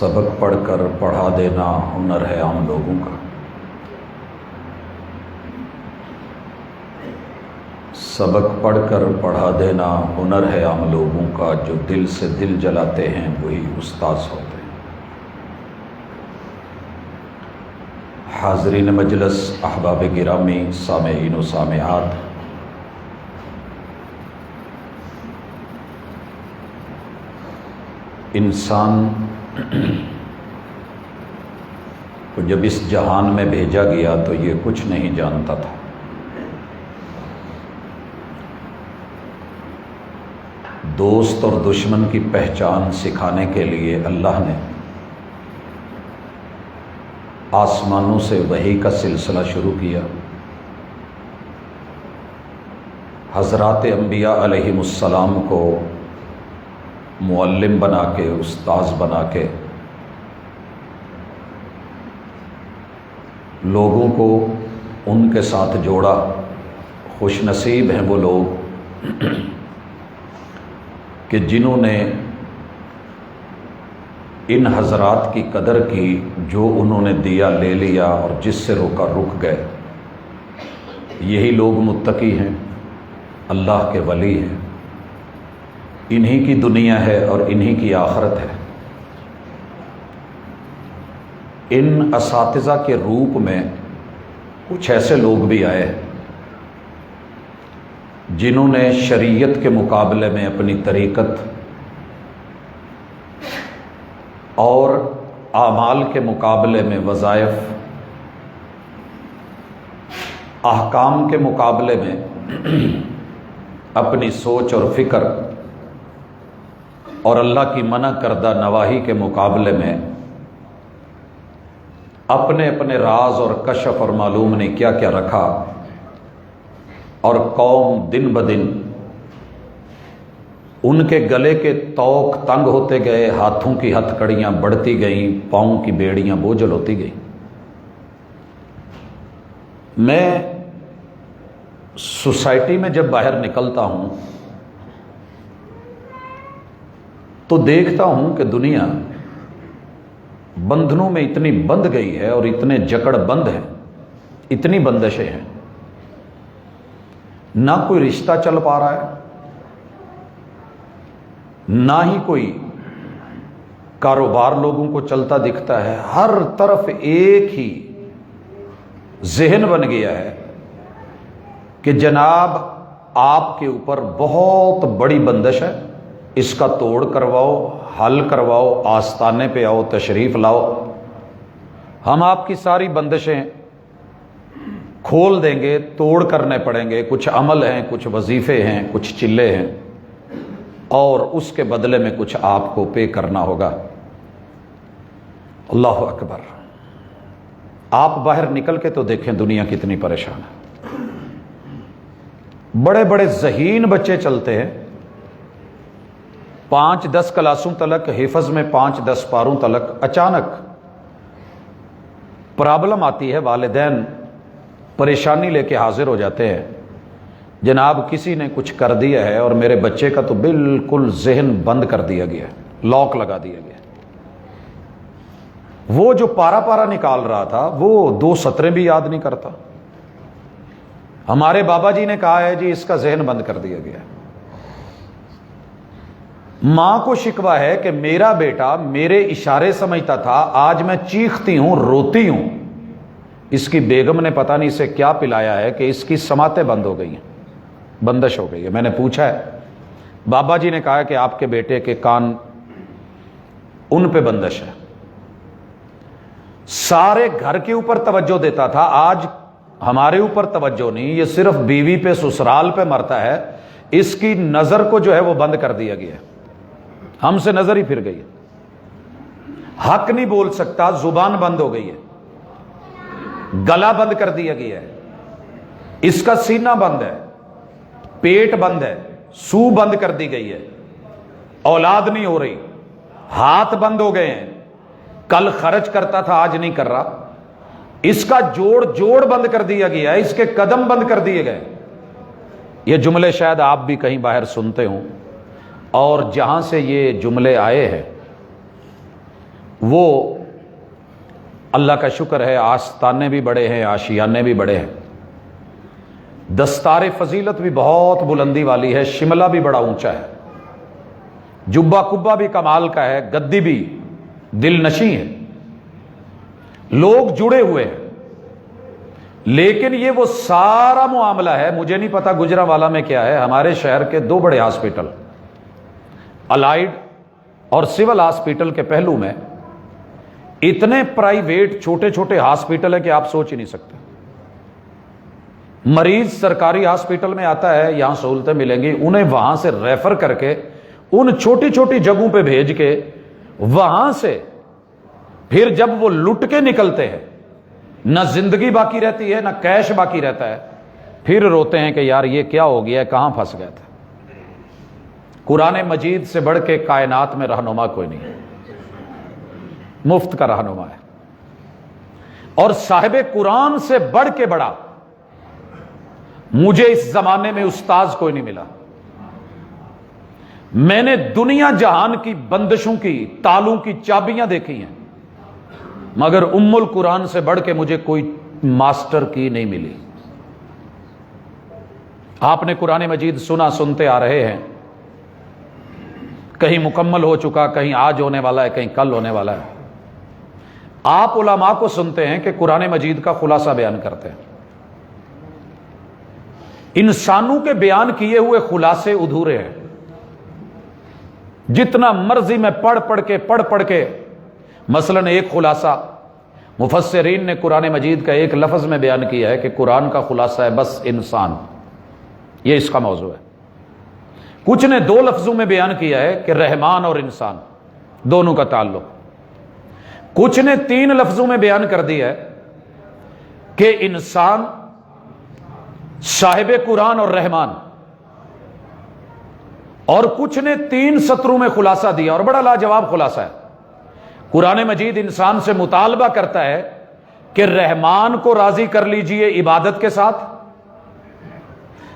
سبق پڑھ کر پڑھا دینا ہنر ہے عام لوگوں کا۔ سبق پڑھ کر پڑھا دینا ہنر ہے عام لوگوں کا، جو دل سے دل جلاتے ہیں وہی استاذ ہوتے ہیں۔ حاضرین مجلس، احباب گرامی، سامعین و سامعات، انسان کو جب اس جہان میں بھیجا گیا تو یہ کچھ نہیں جانتا تھا۔ دوست اور دشمن کی پہچان سکھانے کے لیے اللہ نے آسمانوں سے وحی کا سلسلہ شروع کیا۔ حضرات انبیاء علیہم السلام کو معلم بنا کے، استاذ بنا کے لوگوں کو ان کے ساتھ جوڑا۔ خوش نصیب ہیں وہ لوگ کہ جنہوں نے ان حضرات کی قدر کی، جو انہوں نے دیا لے لیا اور جس سے روکا رک گئے۔ یہی لوگ متقی ہیں، اللہ کے ولی ہیں، انہی کی دنیا ہے اور انہی کی آخرت ہے۔ ان اساتذہ کے روپ میں کچھ ایسے لوگ بھی آئے جنہوں نے شریعت کے مقابلے میں اپنی طریقت اور اعمال کے مقابلے میں وظائف، احکام کے مقابلے میں اپنی سوچ اور فکر، اور اللہ کی منع کردہ نواہی کے مقابلے میں اپنے اپنے راز اور کشف اور معلوم نہیں کیا کیا رکھا، اور قوم دن بدن ان کے گلے کے طوق تنگ ہوتے گئے، ہاتھوں کی ہتھ کڑیاں بڑھتی گئیں، پاؤں کی بیڑیاں بوجھل ہوتی گئیں۔ میں سوسائٹی میں جب باہر نکلتا ہوں تو دیکھتا ہوں کہ دنیا بندھنوں میں اتنی بندھ گئی ہے اور اتنے جکڑ بند ہیں، اتنی بندشیں ہیں، نہ کوئی رشتہ چل پا رہا ہے، نہ ہی کوئی کاروبار لوگوں کو چلتا دکھتا ہے۔ ہر طرف ایک ہی ذہن بن گیا ہے کہ جناب آپ کے اوپر بہت بڑی بندش ہے، اس کا توڑ کرواؤ، حل کرواؤ، آستانے پہ آؤ، تشریف لاؤ، ہم آپ کی ساری بندشیں کھول دیں گے، توڑ کرنے پڑیں گے۔ کچھ عمل ہیں، کچھ وظیفے ہیں، کچھ چلے ہیں، اور اس کے بدلے میں کچھ آپ کو پے کرنا ہوگا۔ اللہ اکبر! آپ باہر نکل کے تو دیکھیں دنیا کتنی پریشان ہے۔ بڑے بڑے ذہین بچے چلتے ہیں، 5-10 کلاسوں تلک حفظ میں، 5-10 پاروں تلک، اچانک پرابلم آتی ہے، والدین پریشانی لے کے حاضر ہو جاتے ہیں، جناب کسی نے کچھ کر دیا ہے اور میرے بچے کا تو بالکل ذہن بند کر دیا گیا ہے، لاک لگا دیا گیا۔ وہ جو پارا پارا نکال رہا تھا وہ 2 سطریں بھی یاد نہیں کرتا۔ ہمارے بابا جی نے کہا ہے جی اس کا ذہن بند کر دیا گیا۔ ماں کو شکوہ ہے کہ میرا بیٹا میرے اشارے سمجھتا تھا، آج میں چیختی ہوں، روتی ہوں، اس کی بیگم نے پتہ نہیں اسے کیا پلایا ہے کہ اس کی سماعتیں بند ہو گئی ہیں، بندش ہو گئی ہے۔ میں نے پوچھا ہے، بابا جی نے کہا کہ آپ کے بیٹے کے کان ان پہ بندش ہے۔ سارے گھر کے اوپر توجہ دیتا تھا، آج ہمارے اوپر توجہ نہیں، یہ صرف بیوی پہ، سسرال پہ مرتا ہے، اس کی نظر کو جو ہے وہ بند کر دیا گیا ہے، ہم سے نظر ہی پھر گئی ہے، حق نہیں بول سکتا، زبان بند ہو گئی ہے، گلا بند کر دیا گیا ہے، اس کا سینہ بند ہے، پیٹ بند ہے، سو بند کر دی گئی ہے، اولاد نہیں ہو رہی، ہاتھ بند ہو گئے ہیں، کل خرچ کرتا تھا آج نہیں کر رہا، اس کا جوڑ بند کر دیا گیا ہے، اس کے قدم بند کر دیے گئے۔ یہ جملے شاید آپ بھی کہیں باہر سنتے ہوں، اور جہاں سے یہ جملے آئے ہیں وہ اللہ کا شکر ہے آستانے بھی بڑے ہیں، آشیانے بھی بڑے ہیں، دستار فضیلت بھی بہت بلندی والی ہے، شملہ بھی بڑا اونچا ہے، جبہ کبا بھی کمال کا ہے، گدی بھی دل نشیں ہے، لوگ جڑے ہوئے ہیں، لیکن یہ وہ سارا معاملہ ہے۔ مجھے نہیں پتا گجرانوالہ میں کیا ہے، ہمارے شہر کے 2 بڑے ہاسپٹل، الائیڈ اور سول ہاسپٹل کے پہلو میں اتنے پرائیویٹ چھوٹے چھوٹے ہاسپٹل ہیں کہ آپ سوچ ہی نہیں سکتے۔ مریض سرکاری ہاسپٹل میں آتا ہے، یہاں سہولتیں ملیں گی، انہیں وہاں سے ریفر کر کے ان چھوٹی چھوٹی جگہوں پہ بھیج کے وہاں سے پھر جب وہ لٹ کے نکلتے ہیں، نہ زندگی باقی رہتی ہے نہ کیش باقی رہتا ہے، پھر روتے ہیں کہ یار یہ کیا ہو گیا ہے، کہاں پھنس گئے تھے۔ قرآن مجید سے بڑھ کے کائنات میں رہنما کوئی نہیں ہے، مفت کا رہنما ہے، اور صاحب قرآن سے بڑھ کے بڑا مجھے اس زمانے میں استاذ کوئی نہیں ملا۔ میں نے دنیا جہان کی بندشوں کی تالوں کی چابیاں دیکھی ہیں، مگر ام القرآن سے بڑھ کے مجھے کوئی ماسٹر کی نہیں ملی۔ آپ نے قرآن مجید سنتے آ رہے ہیں، کہیں مکمل ہو چکا، کہیں آج ہونے والا ہے، کہیں کل ہونے والا ہے۔ آپ علماء کو سنتے ہیں کہ قرآن مجید کا خلاصہ بیان کرتے ہیں، انسانوں کے بیان کیے ہوئے خلاصے ادھورے ہیں، جتنا مرضی میں پڑھ کے مثلا ایک خلاصہ مفسرین نے قرآن مجید کا ایک لفظ میں بیان کیا ہے کہ قرآن کا خلاصہ ہے بس انسان، یہ اس کا موضوع ہے۔ کچھ نے 2 لفظوں میں بیان کیا ہے کہ رحمان اور انسان دونوں کا تعلق، کچھ نے 3 لفظوں میں بیان کر دیا ہے کہ انسان، صاحب قرآن اور رحمان، اور کچھ نے 3 سطروں میں خلاصہ دیا، اور بڑا لاجواب خلاصہ ہے۔ قرآن مجید انسان سے مطالبہ کرتا ہے کہ رحمان کو راضی کر لیجئے عبادت کے ساتھ،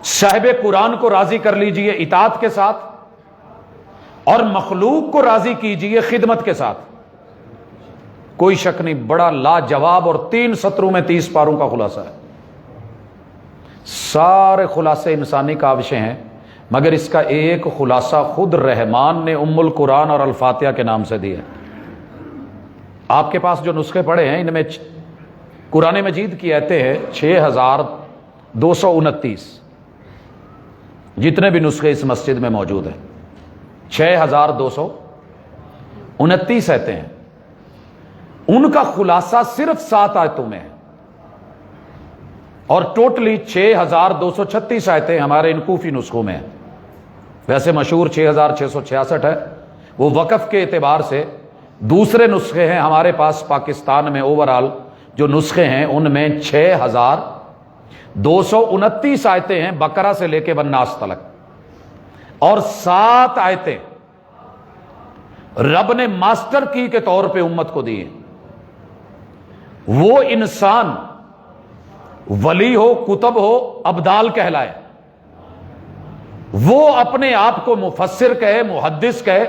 صاحب قرآن کو راضی کر لیجئے اطاعت کے ساتھ، اور مخلوق کو راضی کیجئے خدمت کے ساتھ۔ کوئی شک نہیں، بڑا لاجواب اور 3 سطروں میں 30 پاروں کا خلاصہ ہے۔ سارے خلاصے انسانی کاوشیں ہیں، مگر اس کا ایک خلاصہ خود رحمان نے ام القرآن اور الفاتحہ کے نام سے دیا ہے۔ آپ کے پاس جو نسخے پڑے ہیں، ان میں قرآن مجید کی آیتیں ہیں 6229، جتنے بھی نسخے اس مسجد میں موجود ہیں 6229 آیتیں ہیں، ان کا خلاصہ صرف 7 آیتوں میں ہے، اور ٹوٹلی 6236 آیتیں ہمارے ان کوفی نسخوں میں ہیں۔ ویسے مشہور 6666 ہے، وہ وقف کے اعتبار سے دوسرے نسخے ہیں ہمارے پاس پاکستان میں، اوورال جو نسخے ہیں ان میں 6229 آیتیں ہیں بقرہ سے لے کے والناس تلک، اور 7 آیتیں رب نے ماسٹر کی کے طور پہ امت کو دی ہیں۔ وہ انسان ولی ہو، کتب ہو، ابدال کہلائے، وہ اپنے آپ کو مفسر کہے، محدث کہے،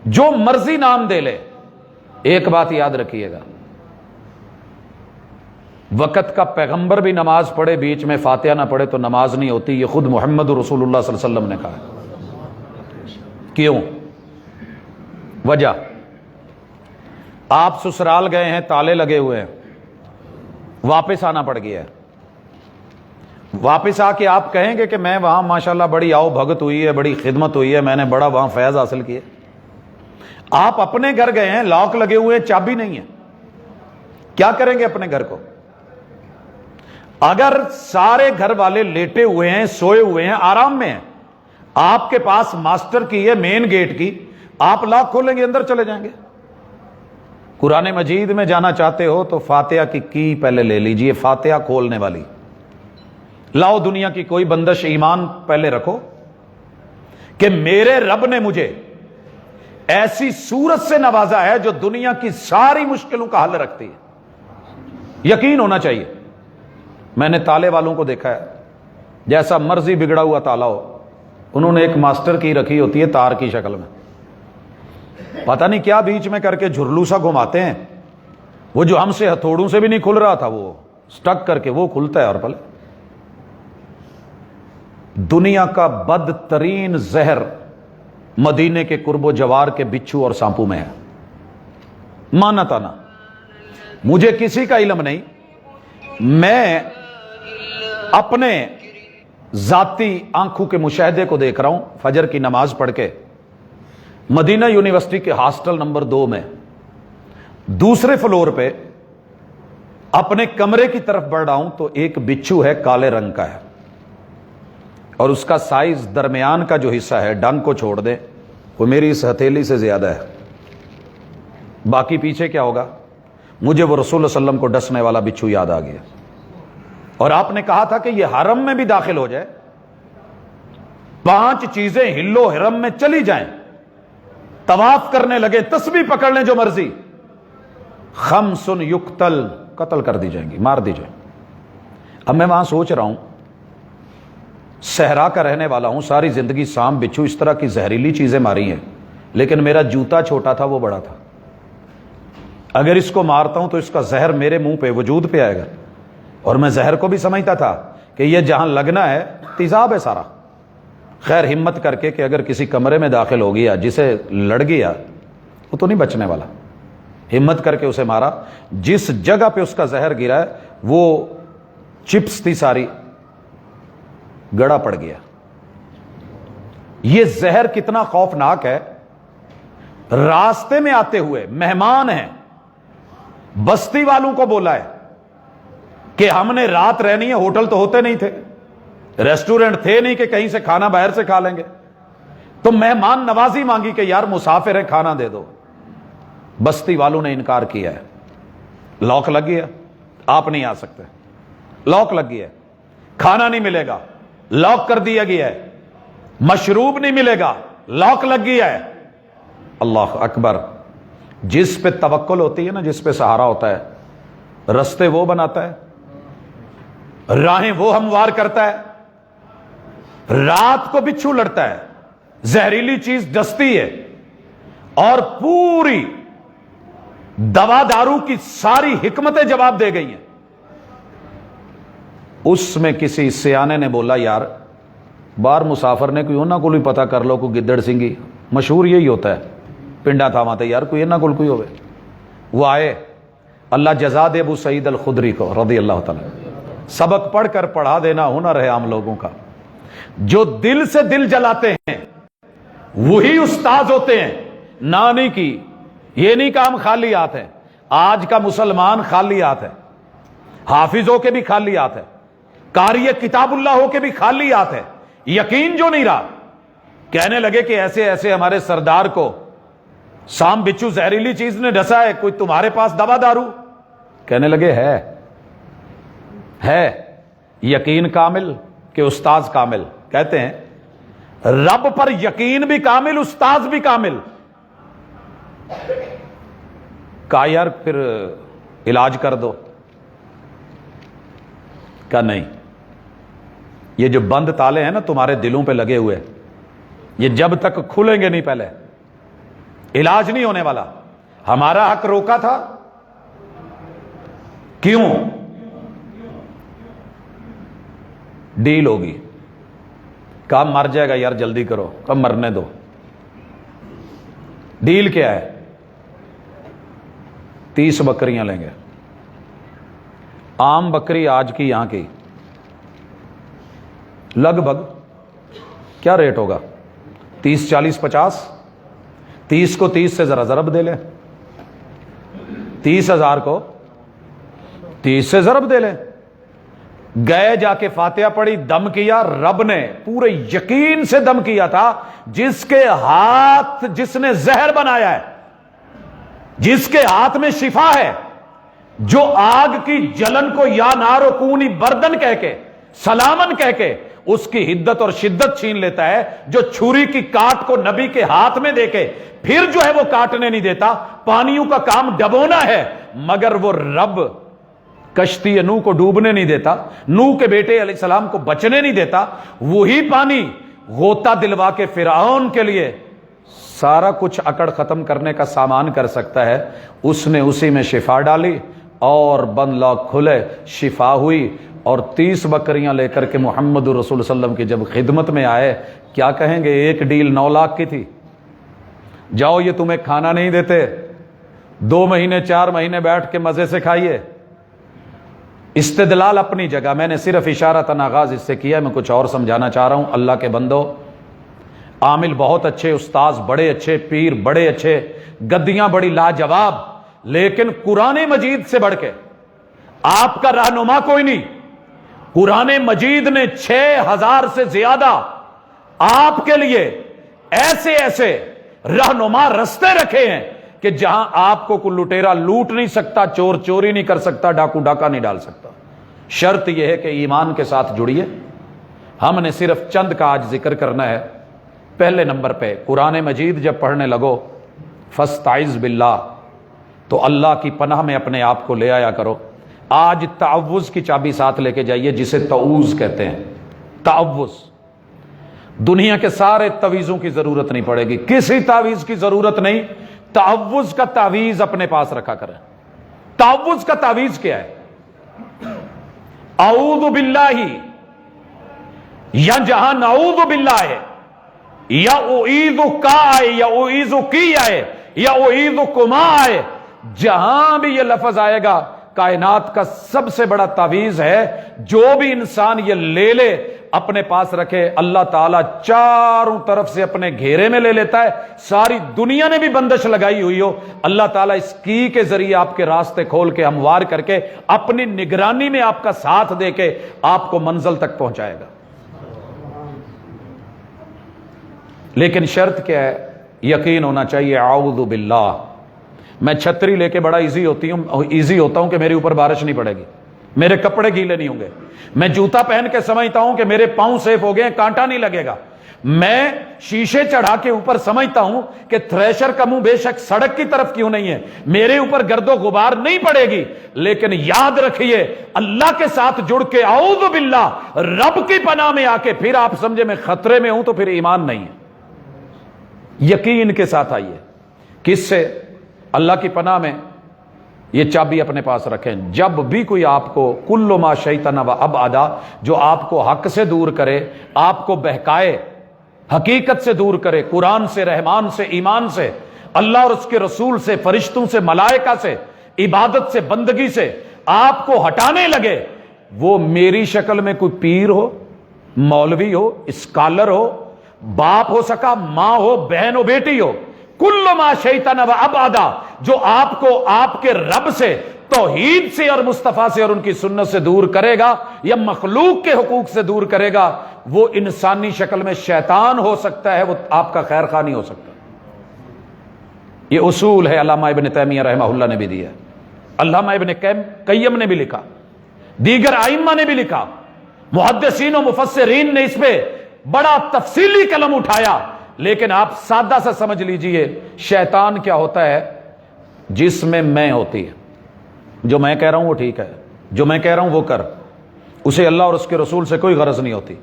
جو مرضی نام دے لے، ایک بات یاد رکھیے گا، وقت کا پیغمبر بھی نماز پڑھے بیچ میں فاتحہ نہ پڑھے تو نماز نہیں ہوتی، یہ خود محمد رسول اللہ صلی اللہ علیہ وسلم نے کہا ہے۔ کیوں؟ وجہ، آپ سسرال گئے ہیں، تالے لگے ہوئے ہیں، واپس آنا پڑ گیا ہے، واپس آ کے آپ کہیں گے کہ میں وہاں ماشاءاللہ بڑی آؤ بھگت ہوئی ہے، بڑی خدمت ہوئی ہے، میں نے بڑا وہاں فیض حاصل کیا۔ آپ اپنے گھر گئے ہیں، لاک لگے ہوئے ہیں، چابی نہیں ہے، کیا کریں گے اپنے گھر کو؟ اگر سارے گھر والے لیٹے ہوئے ہیں، سوئے ہوئے ہیں، آرام میں ہیں، آپ کے پاس ماسٹر کی ہے مین گیٹ کی، آپ لاک کھولیں گے اندر چلے جائیں گے۔ قرآن مجید میں جانا چاہتے ہو تو فاتحہ کی پہلے لے لیجئے، فاتحہ کھولنے والی لاؤ، دنیا کی کوئی بندش ایمان پہلے رکھو کہ میرے رب نے مجھے ایسی صورت سے نوازا ہے جو دنیا کی ساری مشکلوں کا حل رکھتی ہے، یقین ہونا چاہیے۔ میں نے تالے والوں کو دیکھا ہے، جیسا مرضی بگڑا ہوا تالا ہو، انہوں نے ایک ماسٹر کی رکھی ہوتی ہے تار کی شکل میں، پتہ نہیں کیا بیچ میں کر کے جھرلو سا گھماتے ہیں، وہ جو ہم سے ہتھوڑوں سے بھی نہیں کھل رہا تھا وہ سٹک کر کے وہ کھلتا ہے اور پلے۔ دنیا کا بدترین زہر مدینے کے قرب و جوار کے بچھو اور سانپو میں ہے، مانا تانا۔ مجھے کسی کا علم نہیں، میں اپنے ذاتی آنکھوں کے مشاہدے کو دیکھ رہا ہوں۔ فجر کی نماز پڑھ کے مدینہ یونیورسٹی کے ہاسٹل نمبر 2 میں دوسرے فلور پہ اپنے کمرے کی طرف بڑھ رہا ہوں تو ایک بچھو ہے، کالے رنگ کا ہے، اور اس کا سائز درمیان کا جو حصہ ہے، ڈنگ کو چھوڑ دیں، وہ میری اس ہتھیلی سے زیادہ ہے، باقی پیچھے کیا ہوگا۔ مجھے وہ رسول اللہ صلی اللہ علیہ وسلم کو ڈسنے والا بچھو یاد آ گیا، اور آپ نے کہا تھا کہ یہ حرم میں بھی داخل ہو جائے، 5 چیزیں ہلو حرم میں چلی جائیں، طواف کرنے لگے، تسبیح پکڑ لیں جو مرضی، خمس یقتل، قتل کر دی جائیں گی، مار دی جائیں۔ اب میں وہاں سوچ رہا ہوں، صحرا کا رہنے والا ہوں، ساری زندگی سانپ بچھو اس طرح کی زہریلی چیزیں ماری ہیں، لیکن میرا جوتا چھوٹا تھا، وہ بڑا تھا۔ اگر اس کو مارتا ہوں تو اس کا زہر میرے منہ پہ وجود پہ آئے گا، اور میں زہر کو بھی سمجھتا تھا کہ یہ جہاں لگنا ہے تیزاب ہے سارا۔ خیر ہمت کر کے کہ اگر کسی کمرے میں داخل ہو گیا، جسے لڑ گیا، وہ تو نہیں بچنے والا، ہمت کر کے اسے مارا۔ جس جگہ پہ اس کا زہر گرا ہے وہ چپس تھی ساری، گڑا پڑ گیا۔ یہ زہر کتنا خوفناک ہے، راستے میں آتے ہوئے مہمان ہیں، بستی والوں کو بولا ہے کہ ہم نے رات رہنی ہے، ہوٹل تو ہوتے نہیں تھے، ریسٹورنٹ تھے نہیں کہ کہیں سے کھانا باہر سے کھا لیں گے، تو مہمان نوازی مانگی کہ یار مسافر ہے، کھانا دے دو۔ بستی والوں نے انکار کیا ہے، لاک لگ گیا، آپ نہیں آ سکتے، لاک لگ گیا ہے، کھانا نہیں ملے گا، لاک کر دیا گیا ہے، مشروب نہیں ملے گا، لاک لگ گیا ہے۔ اللہ اکبر۔ جس پہ توکل ہوتی ہے نا، جس پہ سہارا ہوتا ہے، رستے وہ بناتا ہے، راہیں وہ ہموار کرتا ہے۔ رات کو بچھو لڑتا ہے، زہریلی چیز ڈستی ہے، اور پوری دوا دارو کی ساری حکمتیں جواب دے گئی ہیں۔ اس میں کسی سیانے نے بولا یار باہر مسافر نے کوئی انہاں کو بھی پتا کر لو، کوئی گدڑ سنگھی، مشہور یہی ہوتا ہے پنڈا تھا وہاں تے، یار کوئی انہاں کو کوئی ہوئے۔ وہ آئے، اللہ جزا دے ابو سعید الخدری کو رضی اللہ تعالیٰ، سبق پڑھ کر پڑھا دینا ہنر ہے عام لوگوں کا۔ جو دل سے دل جلاتے ہیں وہی استاذ ہوتے ہیں، نانی کی یہ نہیں کام خالی ہاتھ ہے۔ آج کا مسلمان خالی ہاتھ ہے، حافظ ہو کے بھی خالی ہاتھ ہے، قاری کتاب اللہ ہو کے بھی خالی ہاتھ ہے۔ یقین جو نہیں رہا، کہنے لگے کہ ایسے ایسے ہمارے سردار کو سام بچھو زہریلی چیز نے ڈسا ہے، کوئی تمہارے پاس دوا دارو؟ کہنے لگے ہے یقین کامل کہ استاذ کامل۔ کہتے ہیں رب پر یقین بھی کامل، استاذ بھی کامل۔ کہا یار پھر علاج کر دو۔ کہا نہیں، یہ جو بند تالے ہیں نا تمہارے دلوں پہ لگے ہوئے، یہ جب تک کھلیں گے نہیں پہلے علاج نہیں ہونے والا۔ ہمارا حق روکا تھا، کیوں؟ ڈیل ہوگی۔ کہا مر جائے گا یار جلدی کرو، کہا مرنے دو۔ ڈیل کیا ہے؟ 30 بکریاں لیں گے، عام بکری آج کی یہاں کی لگ بھگ کیا ریٹ ہوگا؟ 30 40 50۔ 30 کو 30 سے ذرا ضرب دے لیں، 30,000 کو 30 سے ضرب دے لیں۔ گئے جا کے فاتحہ پڑھی، دم کیا، رب نے پورے یقین سے دم کیا تھا، جس کے ہاتھ جس نے زہر بنایا ہے، جس کے ہاتھ میں شفا ہے، جو آگ کی جلن کو یا نار و کونی بردن کہہ کے، سلامن کہہ کے اس کی حدت اور شدت چھین لیتا ہے، جو چھری کی کاٹ کو نبی کے ہاتھ میں دے کے پھر جو ہے وہ کاٹنے نہیں دیتا۔ پانیوں کا کام ڈبونا ہے، مگر وہ رب کشتی نوح کو ڈوبنے نہیں دیتا، نوح کے بیٹے علیہ السلام کو بچنے نہیں دیتا۔ وہی پانی غوطہ دلوا کے فرعون کے لیے سارا کچھ اکڑ ختم کرنے کا سامان کر سکتا ہے، اس نے اسی میں شفا ڈالی اور بند لاک کھلے، شفا ہوئی، اور 30 بکریاں لے کر کے محمد رسول صلی اللہ علیہ وسلم کی جب خدمت میں آئے، کیا کہیں گے؟ ایک ڈیل 9 لاکھ کی تھی، جاؤ یہ تمہیں کھانا نہیں دیتے، 2 مہینے 4 مہینے بیٹھ کے مزے سے کھائیے۔ استدلال اپنی جگہ، میں نے صرف اشارتاً آغاز اس سے کیا ہے، میں کچھ اور سمجھانا چاہ رہا ہوں۔ اللہ کے بندو، عامل بہت اچھے، استاذ بڑے اچھے، پیر بڑے اچھے، گدیاں بڑی لاجواب، لیکن قرآن مجید سے بڑھ کے آپ کا رہنما کوئی نہیں۔ قرآن مجید نے 6000 سے زیادہ آپ کے لیے ایسے ایسے رہنما رستے رکھے ہیں کہ جہاں آپ کو کوئی لٹیرا لوٹ نہیں سکتا، چور چوری نہیں کر سکتا، ڈاکو ڈاکہ نہیں ڈال سکتا۔ شرط یہ ہے کہ ایمان کے ساتھ جڑیے۔ ہم نے صرف چند کا آج ذکر کرنا ہے۔ پہلے نمبر پہ قرآن مجید جب پڑھنے لگو، فاستعذ باللہ، تو اللہ کی پناہ میں اپنے آپ کو لے آیا کرو۔ آج تعوذ کی چابی ساتھ لے کے جائیے، جسے تعوذ کہتے ہیں۔ تعوذ، دنیا کے سارے تعویذوں کی ضرورت نہیں پڑے گی، کسی تعویذ کی ضرورت نہیں۔ تعوذ کا تعویذ اپنے پاس رکھا کریں۔ تعوذ کا تعویذ کیا ہے؟ اعوذ باللہ، یا جہاں نعوذ باللہ ہے، یا اعیذ کا آئے، یا اعیذ کی آئے، یا اعیذ کما آئے، جہاں بھی یہ لفظ آئے گا، کائنات کا سب سے بڑا تعویذ ہے۔ جو بھی انسان یہ لے لے، اپنے پاس رکھے، اللہ تعالیٰ چاروں طرف سے اپنے گھیرے میں لے لیتا ہے۔ ساری دنیا نے بھی بندش لگائی ہوئی ہو، اللہ تعالیٰ اس کی کے ذریعے آپ کے راستے کھول کے، ہموار کر کے، اپنی نگرانی میں آپ کا ساتھ دے کے آپ کو منزل تک پہنچائے گا۔ لیکن شرط کیا ہے؟ یقین ہونا چاہیے۔ اعوذ باللہ، میں چھتری لے کے بڑا ایزی ہوتا ہوں کہ میرے اوپر بارش نہیں پڑے گی، میرے کپڑے گیلے نہیں ہوں گے۔ میں جوتا پہن کے سمجھتا ہوں کہ میرے پاؤں سیف ہو گئے ہیں، کانٹا نہیں لگے گا۔ میں شیشے چڑھا کے اوپر سمجھتا ہوں کہ تھریشر کا منہ بے شک سڑک کی طرف کیوں نہیں ہے، میرے اوپر گرد و غبار نہیں پڑے گی۔ لیکن یاد رکھیے، اللہ کے ساتھ جڑ کے اعوذ باللہ، رب کی پناہ میں آ کے پھر آپ سمجھے میں خطرے میں ہوں، تو پھر ایمان نہیں ہے۔ یقین کے ساتھ آئیے۔ کس سے؟ اللہ کی پناہ میں۔ یہ چابی اپنے پاس رکھیں۔ جب بھی کوئی آپ کو کل ما شیطان و ابعدا، جو آپ کو حق سے دور کرے، آپ کو بہکائے، حقیقت سے دور کرے، قرآن سے، رحمان سے، ایمان سے، اللہ اور اس کے رسول سے، فرشتوں سے، ملائکہ سے، عبادت سے، بندگی سے آپ کو ہٹانے لگے، وہ میری شکل میں کوئی پیر ہو، مولوی ہو، اسکالر ہو، باپ ہو سکا، ماں ہو، بہن ہو، بیٹی ہو، کل ما شیطان و ابعدا، جو آپ کو آپ کے رب سے، توحید سے اور مصطفیٰ سے اور ان کی سنت سے دور کرے گا، یا مخلوق کے حقوق سے دور کرے گا، وہ انسانی شکل میں شیطان ہو سکتا ہے، وہ آپ کا خیر خواہ نہیں ہو سکتا۔ یہ اصول ہے، علامہ ابن تیمیہ رحمہ اللہ نے بھی دیا، علامہ ابن قیم نے بھی لکھا، دیگر ائمہ نے بھی لکھا، محدثین و مفسرین نے اس پہ بڑا تفصیلی قلم اٹھایا۔ لیکن آپ سادہ سا سمجھ لیجئے، شیطان کیا ہوتا ہے؟ جس میں ہوتی ہے، جو میں کہہ رہا ہوں وہ ٹھیک ہے، جو میں کہہ رہا ہوں وہ کر، اسے اللہ اور اس کے رسول سے کوئی غرض نہیں ہوتی۔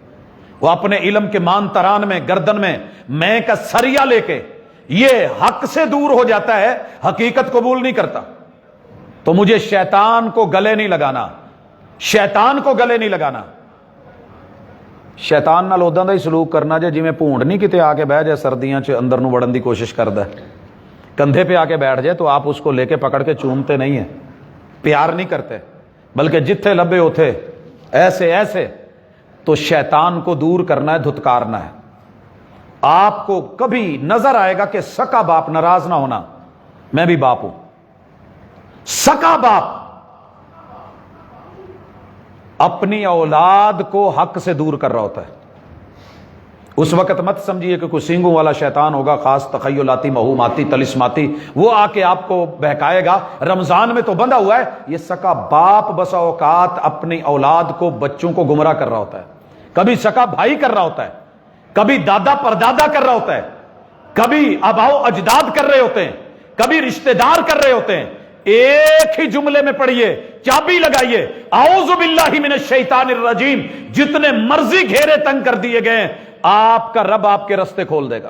وہ اپنے علم کے مان تران میں، گردن میں کا سریا لے کے یہ حق سے دور ہو جاتا ہے، حقیقت قبول نہیں کرتا۔ تو مجھے شیطان کو گلے نہیں لگانا، شیطان کو گلے نہیں لگانا۔ شیطان نال اوداں دا ہی سلوک کرنا جے جویں بھونڈ نہیں کتے آ کے بہ جائے سردیاں چ اندر نو وڑن دی کوشش کردا ہے، کندھے پہ آ کے بیٹھ جائے تو آپ اس کو لے کے پکڑ کے چومتے نہیں ہیں، پیار نہیں کرتے، بلکہ جتھے لبے اوتھے ایسے ایسے۔ تو شیطان کو دور کرنا ہے، دھتکارنا ہے۔ آپ کو کبھی نظر آئے گا کہ سکا باپ ناراض نہ ہونا، میں بھی باپ ہوں، سکا باپ اپنی اولاد کو حق سے دور کر رہا ہوتا ہے۔ اس وقت مت سمجھیے کہ کوئی سینگوں والا شیطان ہوگا، خاص تخیلاتی، مہوماتی، طلسماتی، وہ آ کے آپ کو بہکائے گا۔ رمضان میں تو بندھا ہوا ہے، یہ سکا باپ بسا اوقات اپنی اولاد کو، بچوں کو گمراہ کر رہا ہوتا ہے۔ کبھی سکا بھائی کر رہا ہوتا ہے، کبھی دادا پردادا کر رہا ہوتا ہے، کبھی آباؤ اجداد کر رہے ہوتے ہیں، کبھی رشتہ دار کر رہے ہوتے ہیں۔ ایک ہی جملے میں پڑھیے، چابی لگائیے، اعوذ باللہ من الشیطان الرجیم۔ جتنے مرضی گھیرے تنگ کر دیے گئے، آپ کا رب آپ کے رستے کھول دے گا۔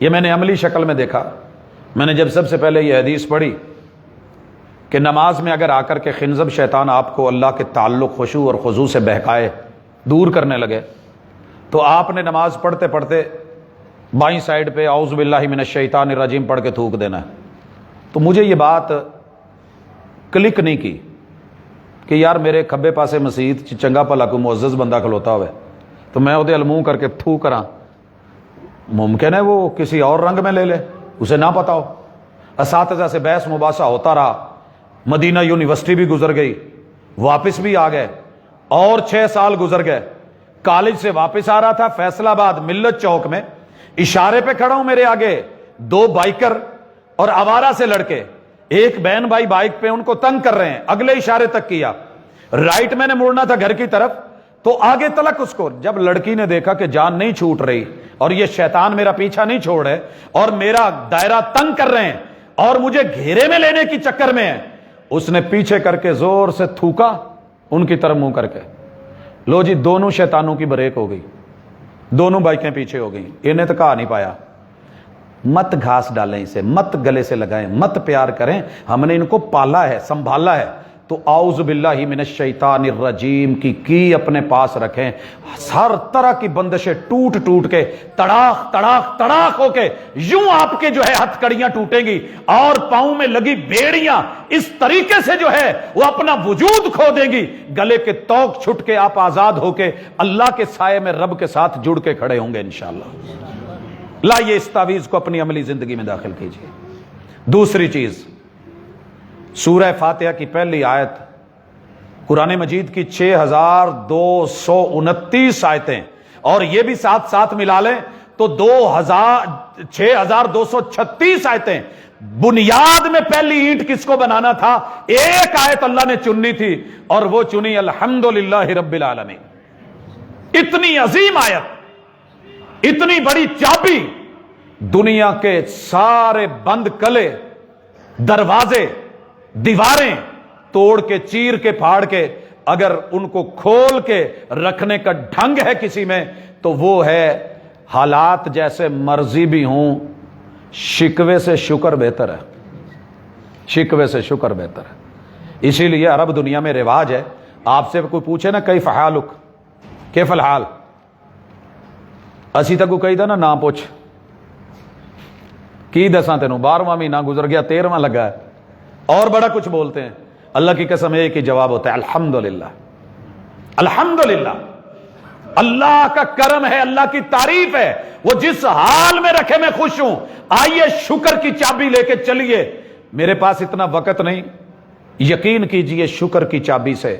یہ میں نے عملی شکل میں دیکھا۔ میں نے جب سب سے پہلے یہ حدیث پڑھی کہ نماز میں اگر آ کر کے خنزب شیطان آپ کو اللہ کے تعلق، خشوع اور خضوع سے بہکائے، دور کرنے لگے، تو آپ نے نماز پڑھتے پڑھتے بائیں سائڈ پہ اعوذ باللہ من الشیطان الرجیم پڑھ کے تھوک دینا ہے۔ تو مجھے یہ بات کلک نہیں کی کہ یار میرے کھبے پاسے مسجد چنگا بھلا کوئی معزز بندہ کھلوتا ہوئے تو میں وہ منہ کر کے تھو کراں، ممکن ہے وہ کسی اور رنگ میں لے لے، اسے نہ پتا ہو۔ اساتذہ سے بحث مباحثہ ہوتا رہا، مدینہ یونیورسٹی بھی گزر گئی، واپس بھی آ گئے، اور 6 سال گزر گئے۔ کالج سے واپس آ رہا تھا، فیصل آباد ملت چوک میں اشارے پہ کھڑا ہوں، میرے آگے 2 بائیکر اور آوارہ سے لڑکے، ایک بہن بھائی بائک پہ ان کو تنگ کر رہے ہیں، اگلے اشارے تک کیا، رائٹ میں نے مڑنا تھا گھر کی طرف، تو آگے تلک اس کو۔ جب لڑکی نے دیکھا کہ جان نہیں چھوٹ رہی اور یہ شیطان میرا پیچھا نہیں چھوڑ رہے اور میرا دائرہ تنگ کر رہے ہیں اور مجھے گھیرے میں لینے کی چکر میں ہے، اس نے پیچھے کر کے زور سے تھوکا ان کی طرف منہ کر کے۔ لو جی، دونوں شیطانوں کی بریک ہو گئی، دونوں بائکیں پیچھے ہو گئیں۔ انہیں تو کہا نہیں پایا مت گھاس ڈالیں اسے، مت گلے سے لگائیں، مت پیار کریں، ہم نے ان کو پالا ہے، سنبھالا ہے۔ تو اعوذ باللہ من الشیطان الرجیم کی اپنے پاس رکھیں۔ ہر طرح کی بندشیں ٹوٹ ٹوٹ کے تڑاخ تڑاخ تڑاخ ہو کے یوں آپ کے جو ہے ہتھ کڑیاں ٹوٹیں گی اور پاؤں میں لگی بیڑیاں اس طریقے سے جو ہے وہ اپنا وجود کھو دیں گی، گلے کے توق چھٹ کے آپ آزاد ہو کے اللہ کے سائے میں رب کے ساتھ جڑ کے کھڑے ہوں گے انشاءاللہ۔ لائیے اس تعویذ کو اپنی عملی زندگی میں داخل کیجیے۔ دوسری چیز، سورہ فاتحہ کی پہلی آیت، قرآن مجید کی 6229 آیتیں، اور یہ بھی ساتھ ساتھ ملا لیں تو 6236 آیتیں۔ بنیاد میں پہلی اینٹ کس کو بنانا تھا؟ ایک آیت اللہ نے چننی تھی، اور وہ چنی الحمدللہ رب العالمین۔ اتنی عظیم آیت، اتنی بڑی چابی، دنیا کے سارے بند کلے، دروازے، دیواریں توڑ کے، چیر کے، پھاڑ کے اگر ان کو کھول کے رکھنے کا ڈھنگ ہے کسی میں تو وہ ہے حالات جیسے مرضی بھی ہوں، شکوے سے شکر بہتر ہے، شکوے سے شکر بہتر ہے۔ اسی لیے عرب دنیا میں رواج ہے، آپ سے کوئی پوچھے نا کیف حالک، کیف الحال، اسی تک کو کہی تھا نا نہ پوچھ، کی دساں تینوں 12واں مہینہ گزر گیا، 13واں لگا ہے، اور بڑا کچھ بولتے ہیں۔ اللہ کی قسم ایک ہی جواب ہوتا ہے الحمدللہ، الحمدللہ۔ اللہ کا کرم ہے، اللہ کی تعریف ہے، وہ جس حال میں رکھے میں خوش ہوں۔ آئیے شکر کی چابی لے کے چلیے، میرے پاس اتنا وقت نہیں، یقین کیجئے شکر کی چابی سے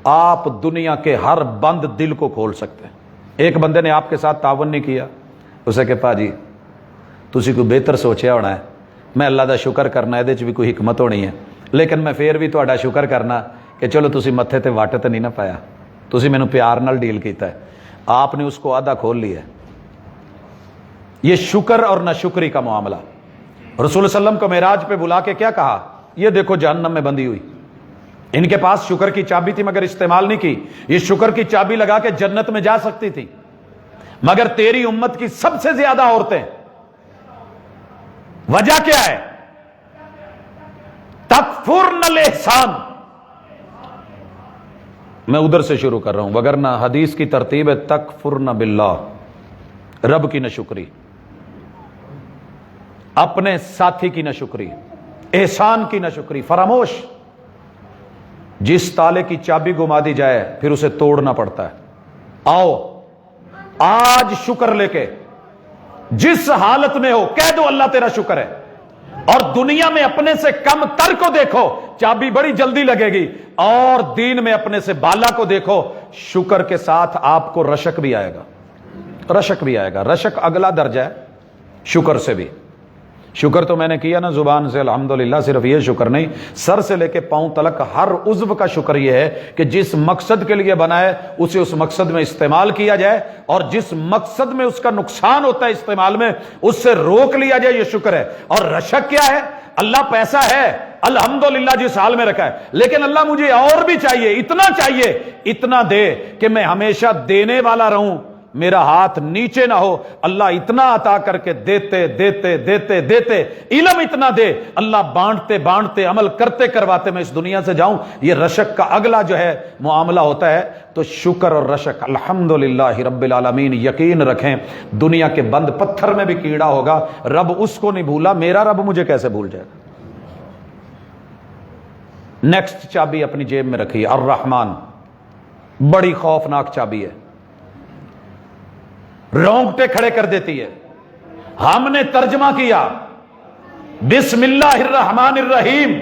آپ دنیا کے ہر بند دل کو کھول سکتے ہیں۔ ایک بندے نے آپ کے ساتھ تعاون نہیں کیا، اسے کہ پاجی تسی کوئی بہتر سوچیا ہونا ہے، میں اللہ دا شکر کرنا، یہ بھی کوئی حکمت ہونی ہے، لیکن میں پھر بھی تہاڈا شکر کرنا کہ چلو تسی متھے تے وٹ تے نہیں نہ پایا، تسی مینوں پیار نال ڈیل کیتا ہے۔ آپ نے اس کو آدھا کھول لیا ہے۔ یہ شکر اور نہ شکری کا معاملہ۔ رسول صلی اللہ علیہ وسلم کو معراج پہ بلا کے کیا کہا؟ یہ دیکھو جہنم میں بندھی ہوئی، ان کے پاس شکر کی چابی تھی مگر استعمال نہیں کی، یہ شکر کی چابی لگا کے جنت میں جا سکتی تھی، مگر تیری امت کی سب سے زیادہ عورتیں، وجہ کیا ہے؟ تکفرن الاحسان۔ میں ادھر سے شروع کر رہا ہوں، وگرنہ حدیث کی ترتیب ہے تکفرن باللہ، رب کی ناشکری، اپنے ساتھی کی ناشکری، احسان کی ناشکری، فراموش۔ جس تالے کی چابی گما دی جائے پھر اسے توڑنا پڑتا ہے۔ آؤ آج شکر لے کے جس حالت میں ہو کہہ دو اللہ تیرا شکر ہے، اور دنیا میں اپنے سے کم تر کو دیکھو، چابی بڑی جلدی لگے گی، اور دین میں اپنے سے بالا کو دیکھو، شکر کے ساتھ آپ کو رشک بھی آئے گا، رشک بھی آئے گا۔ رشک اگلا درجہ ہے شکر سے بھی۔ شکر تو میں نے کیا نا زبان سے الحمدللہ، صرف یہ شکر نہیں، سر سے لے کے پاؤں تلک ہر عضو کا شکر یہ ہے کہ جس مقصد کے لیے بنائے اسے اس مقصد میں استعمال کیا جائے، اور جس مقصد میں اس کا نقصان ہوتا ہے استعمال میں اس سے روک لیا جائے، یہ شکر ہے۔ اور رشک کیا ہے؟ اللہ پیسہ ہے الحمدللہ جس حال میں رکھا ہے، لیکن اللہ مجھے اور بھی چاہیے، اتنا چاہیے، اتنا دے کہ میں ہمیشہ دینے والا رہوں، میرا ہاتھ نیچے نہ ہو. اللہ اتنا عطا کر کے دیتے دیتے دیتے دیتے علم اتنا دے, اللہ بانٹتے بانٹتے عمل کرتے کرواتے میں اس دنیا سے جاؤں. یہ رشک کا اگلا جو ہے معاملہ ہوتا ہے. تو شکر اور رشک الحمدللہ رب العالمین. یقین رکھیں دنیا کے بند پتھر میں بھی کیڑا ہوگا, رب اس کو نہیں بھولا, میرا رب مجھے کیسے بھول جائے گا. نیکسٹ چابی اپنی جیب میں رکھیے, الرحمن. بڑی خوفناک چابی ہے, رونگٹے کھڑے کر دیتی ہے. ہم نے ترجمہ کیا بسم اللہ الرحمن الرحیم,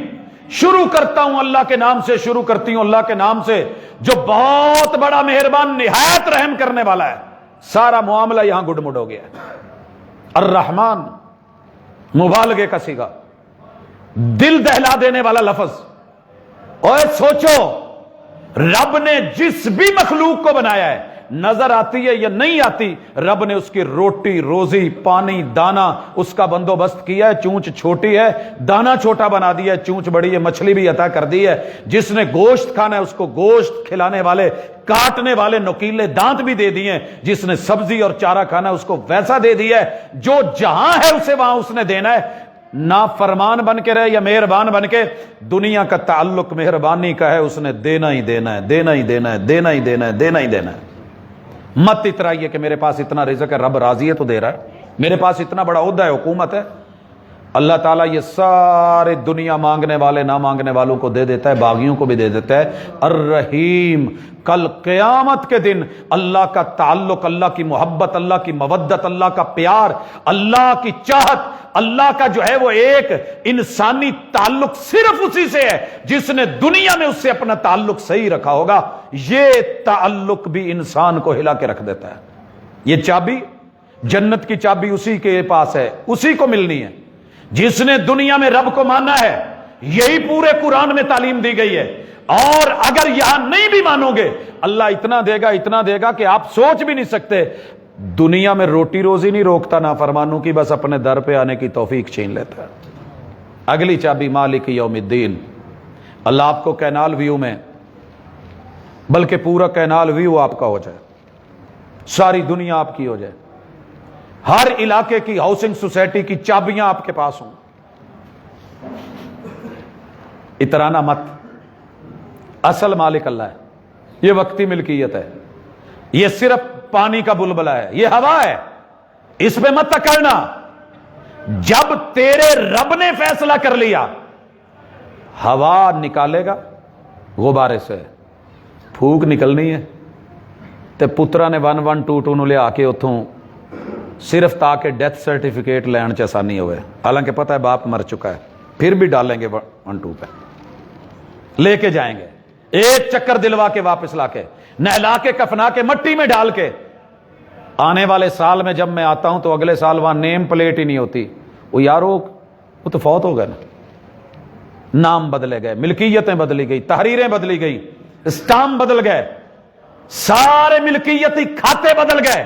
شروع کرتا ہوں اللہ کے نام سے, شروع کرتی ہوں اللہ کے نام سے جو بہت بڑا مہربان نہایت رحم کرنے والا ہے. سارا معاملہ یہاں گڈ مڈ ہو گیا. الرحمن مبالغے کا صیغہ, دل دہلا دینے والا لفظ. اور سوچو رب نے جس بھی مخلوق کو بنایا ہے, نظر آتی ہے یا نہیں آتی, رب نے اس کی روٹی روزی پانی دانا اس کا بندوبست کیا ہے. چونچ چھوٹی ہے دانا چھوٹا بنا دیا ہے, چونچ بڑی ہے مچھلی بھی عطا کر دی ہے. جس نے گوشت کھانا ہے اس کو گوشت کھلانے والے کاٹنے والے نوکیلے دانت بھی دے دیے. جس نے سبزی اور چارہ کھانا ہے اس کو ویسا دے دیا ہے. جو جہاں ہے اسے وہاں اس نے دینا ہے. نہ فرمان بن کے رہے یا مہربان بن کے, دنیا کا تعلق مہربانی کا ہے. اس نے دینا ہی دینا ہے, دینا ہی دینا ہے, دینا ہی دینا ہے, دینا ہی دینا ہے. مت اترائیے کہ میرے پاس اتنا رزق ہے, رب راضی ہے تو دے رہا ہے. میرے پاس اتنا بڑا عہدہ ہے, حکومت ہے, اللہ تعالیٰ یہ سارے دنیا مانگنے والے نہ مانگنے والوں کو دے دیتا ہے, باغیوں کو بھی دے دیتا ہے. الرحیم, کل قیامت کے دن اللہ کا تعلق, اللہ کی محبت, اللہ کی مودت, اللہ کا پیار, اللہ کی چاہت, اللہ کا جو ہے وہ ایک انسانی تعلق صرف اسی سے ہے جس نے دنیا میں اس سے اپنا تعلق صحیح رکھا ہوگا. یہ تعلق بھی انسان کو ہلا کے رکھ دیتا ہے. یہ چابی, جنت کی چابی اسی کے پاس ہے, اسی کو ملنی ہے جس نے دنیا میں رب کو مانا ہے. یہی پورے قرآن میں تعلیم دی گئی ہے. اور اگر یہاں نہیں بھی مانو گے, اللہ اتنا دے گا کہ آپ سوچ بھی نہیں سکتے. دنیا میں روٹی روزی نہیں روکتا نافرمانوں کی, بس اپنے در پہ آنے کی توفیق چھین لیتا ہے. اگلی چابی مالک یوم الدین. اللہ آپ کو کینال ویو میں, بلکہ پورا کینال ویو آپ کا ہو جائے, ساری دنیا آپ کی ہو جائے, ہر علاقے کی ہاؤسنگ سوسائٹی کی چابیاں آپ کے پاس ہوں. اترانا مت, اصل مالک اللہ ہے. یہ وقتی ملکیت ہے, یہ صرف پانی کا بلبلا ہے, یہ ہوا ہے, اس پہ مت تکڑنا. جب تیرے رب نے فیصلہ کر لیا, ہوا نکالے گا غبارے سے, پھوک نکلنی ہے. تے پترا نے 112 نو لے آ کے اتوں صرف تاکہ ڈیتھ سرٹیفکیٹ لین چ آسانی ہوئے, حالانکہ پتہ ہے باپ مر چکا ہے, پھر بھی ڈالیں گے 112 پہ, لے کے جائیں گے. ایک چکر دلوا کے واپس لا کے, نہلا کے, کفنا کے, مٹی میں ڈال کے. آنے والے سال میں جب میں آتا ہوں تو اگلے سال وہاں نیم پلیٹ ہی نہیں ہوتی. وہ یارو وہ تو فوت ہو گئے نا. نام بدلے گئے, ملکیتیں بدلی گئی, تحریریں بدلی گئی, اسٹامپ بدل گئے, سارے ملکیتی کھاتے بدل گئے,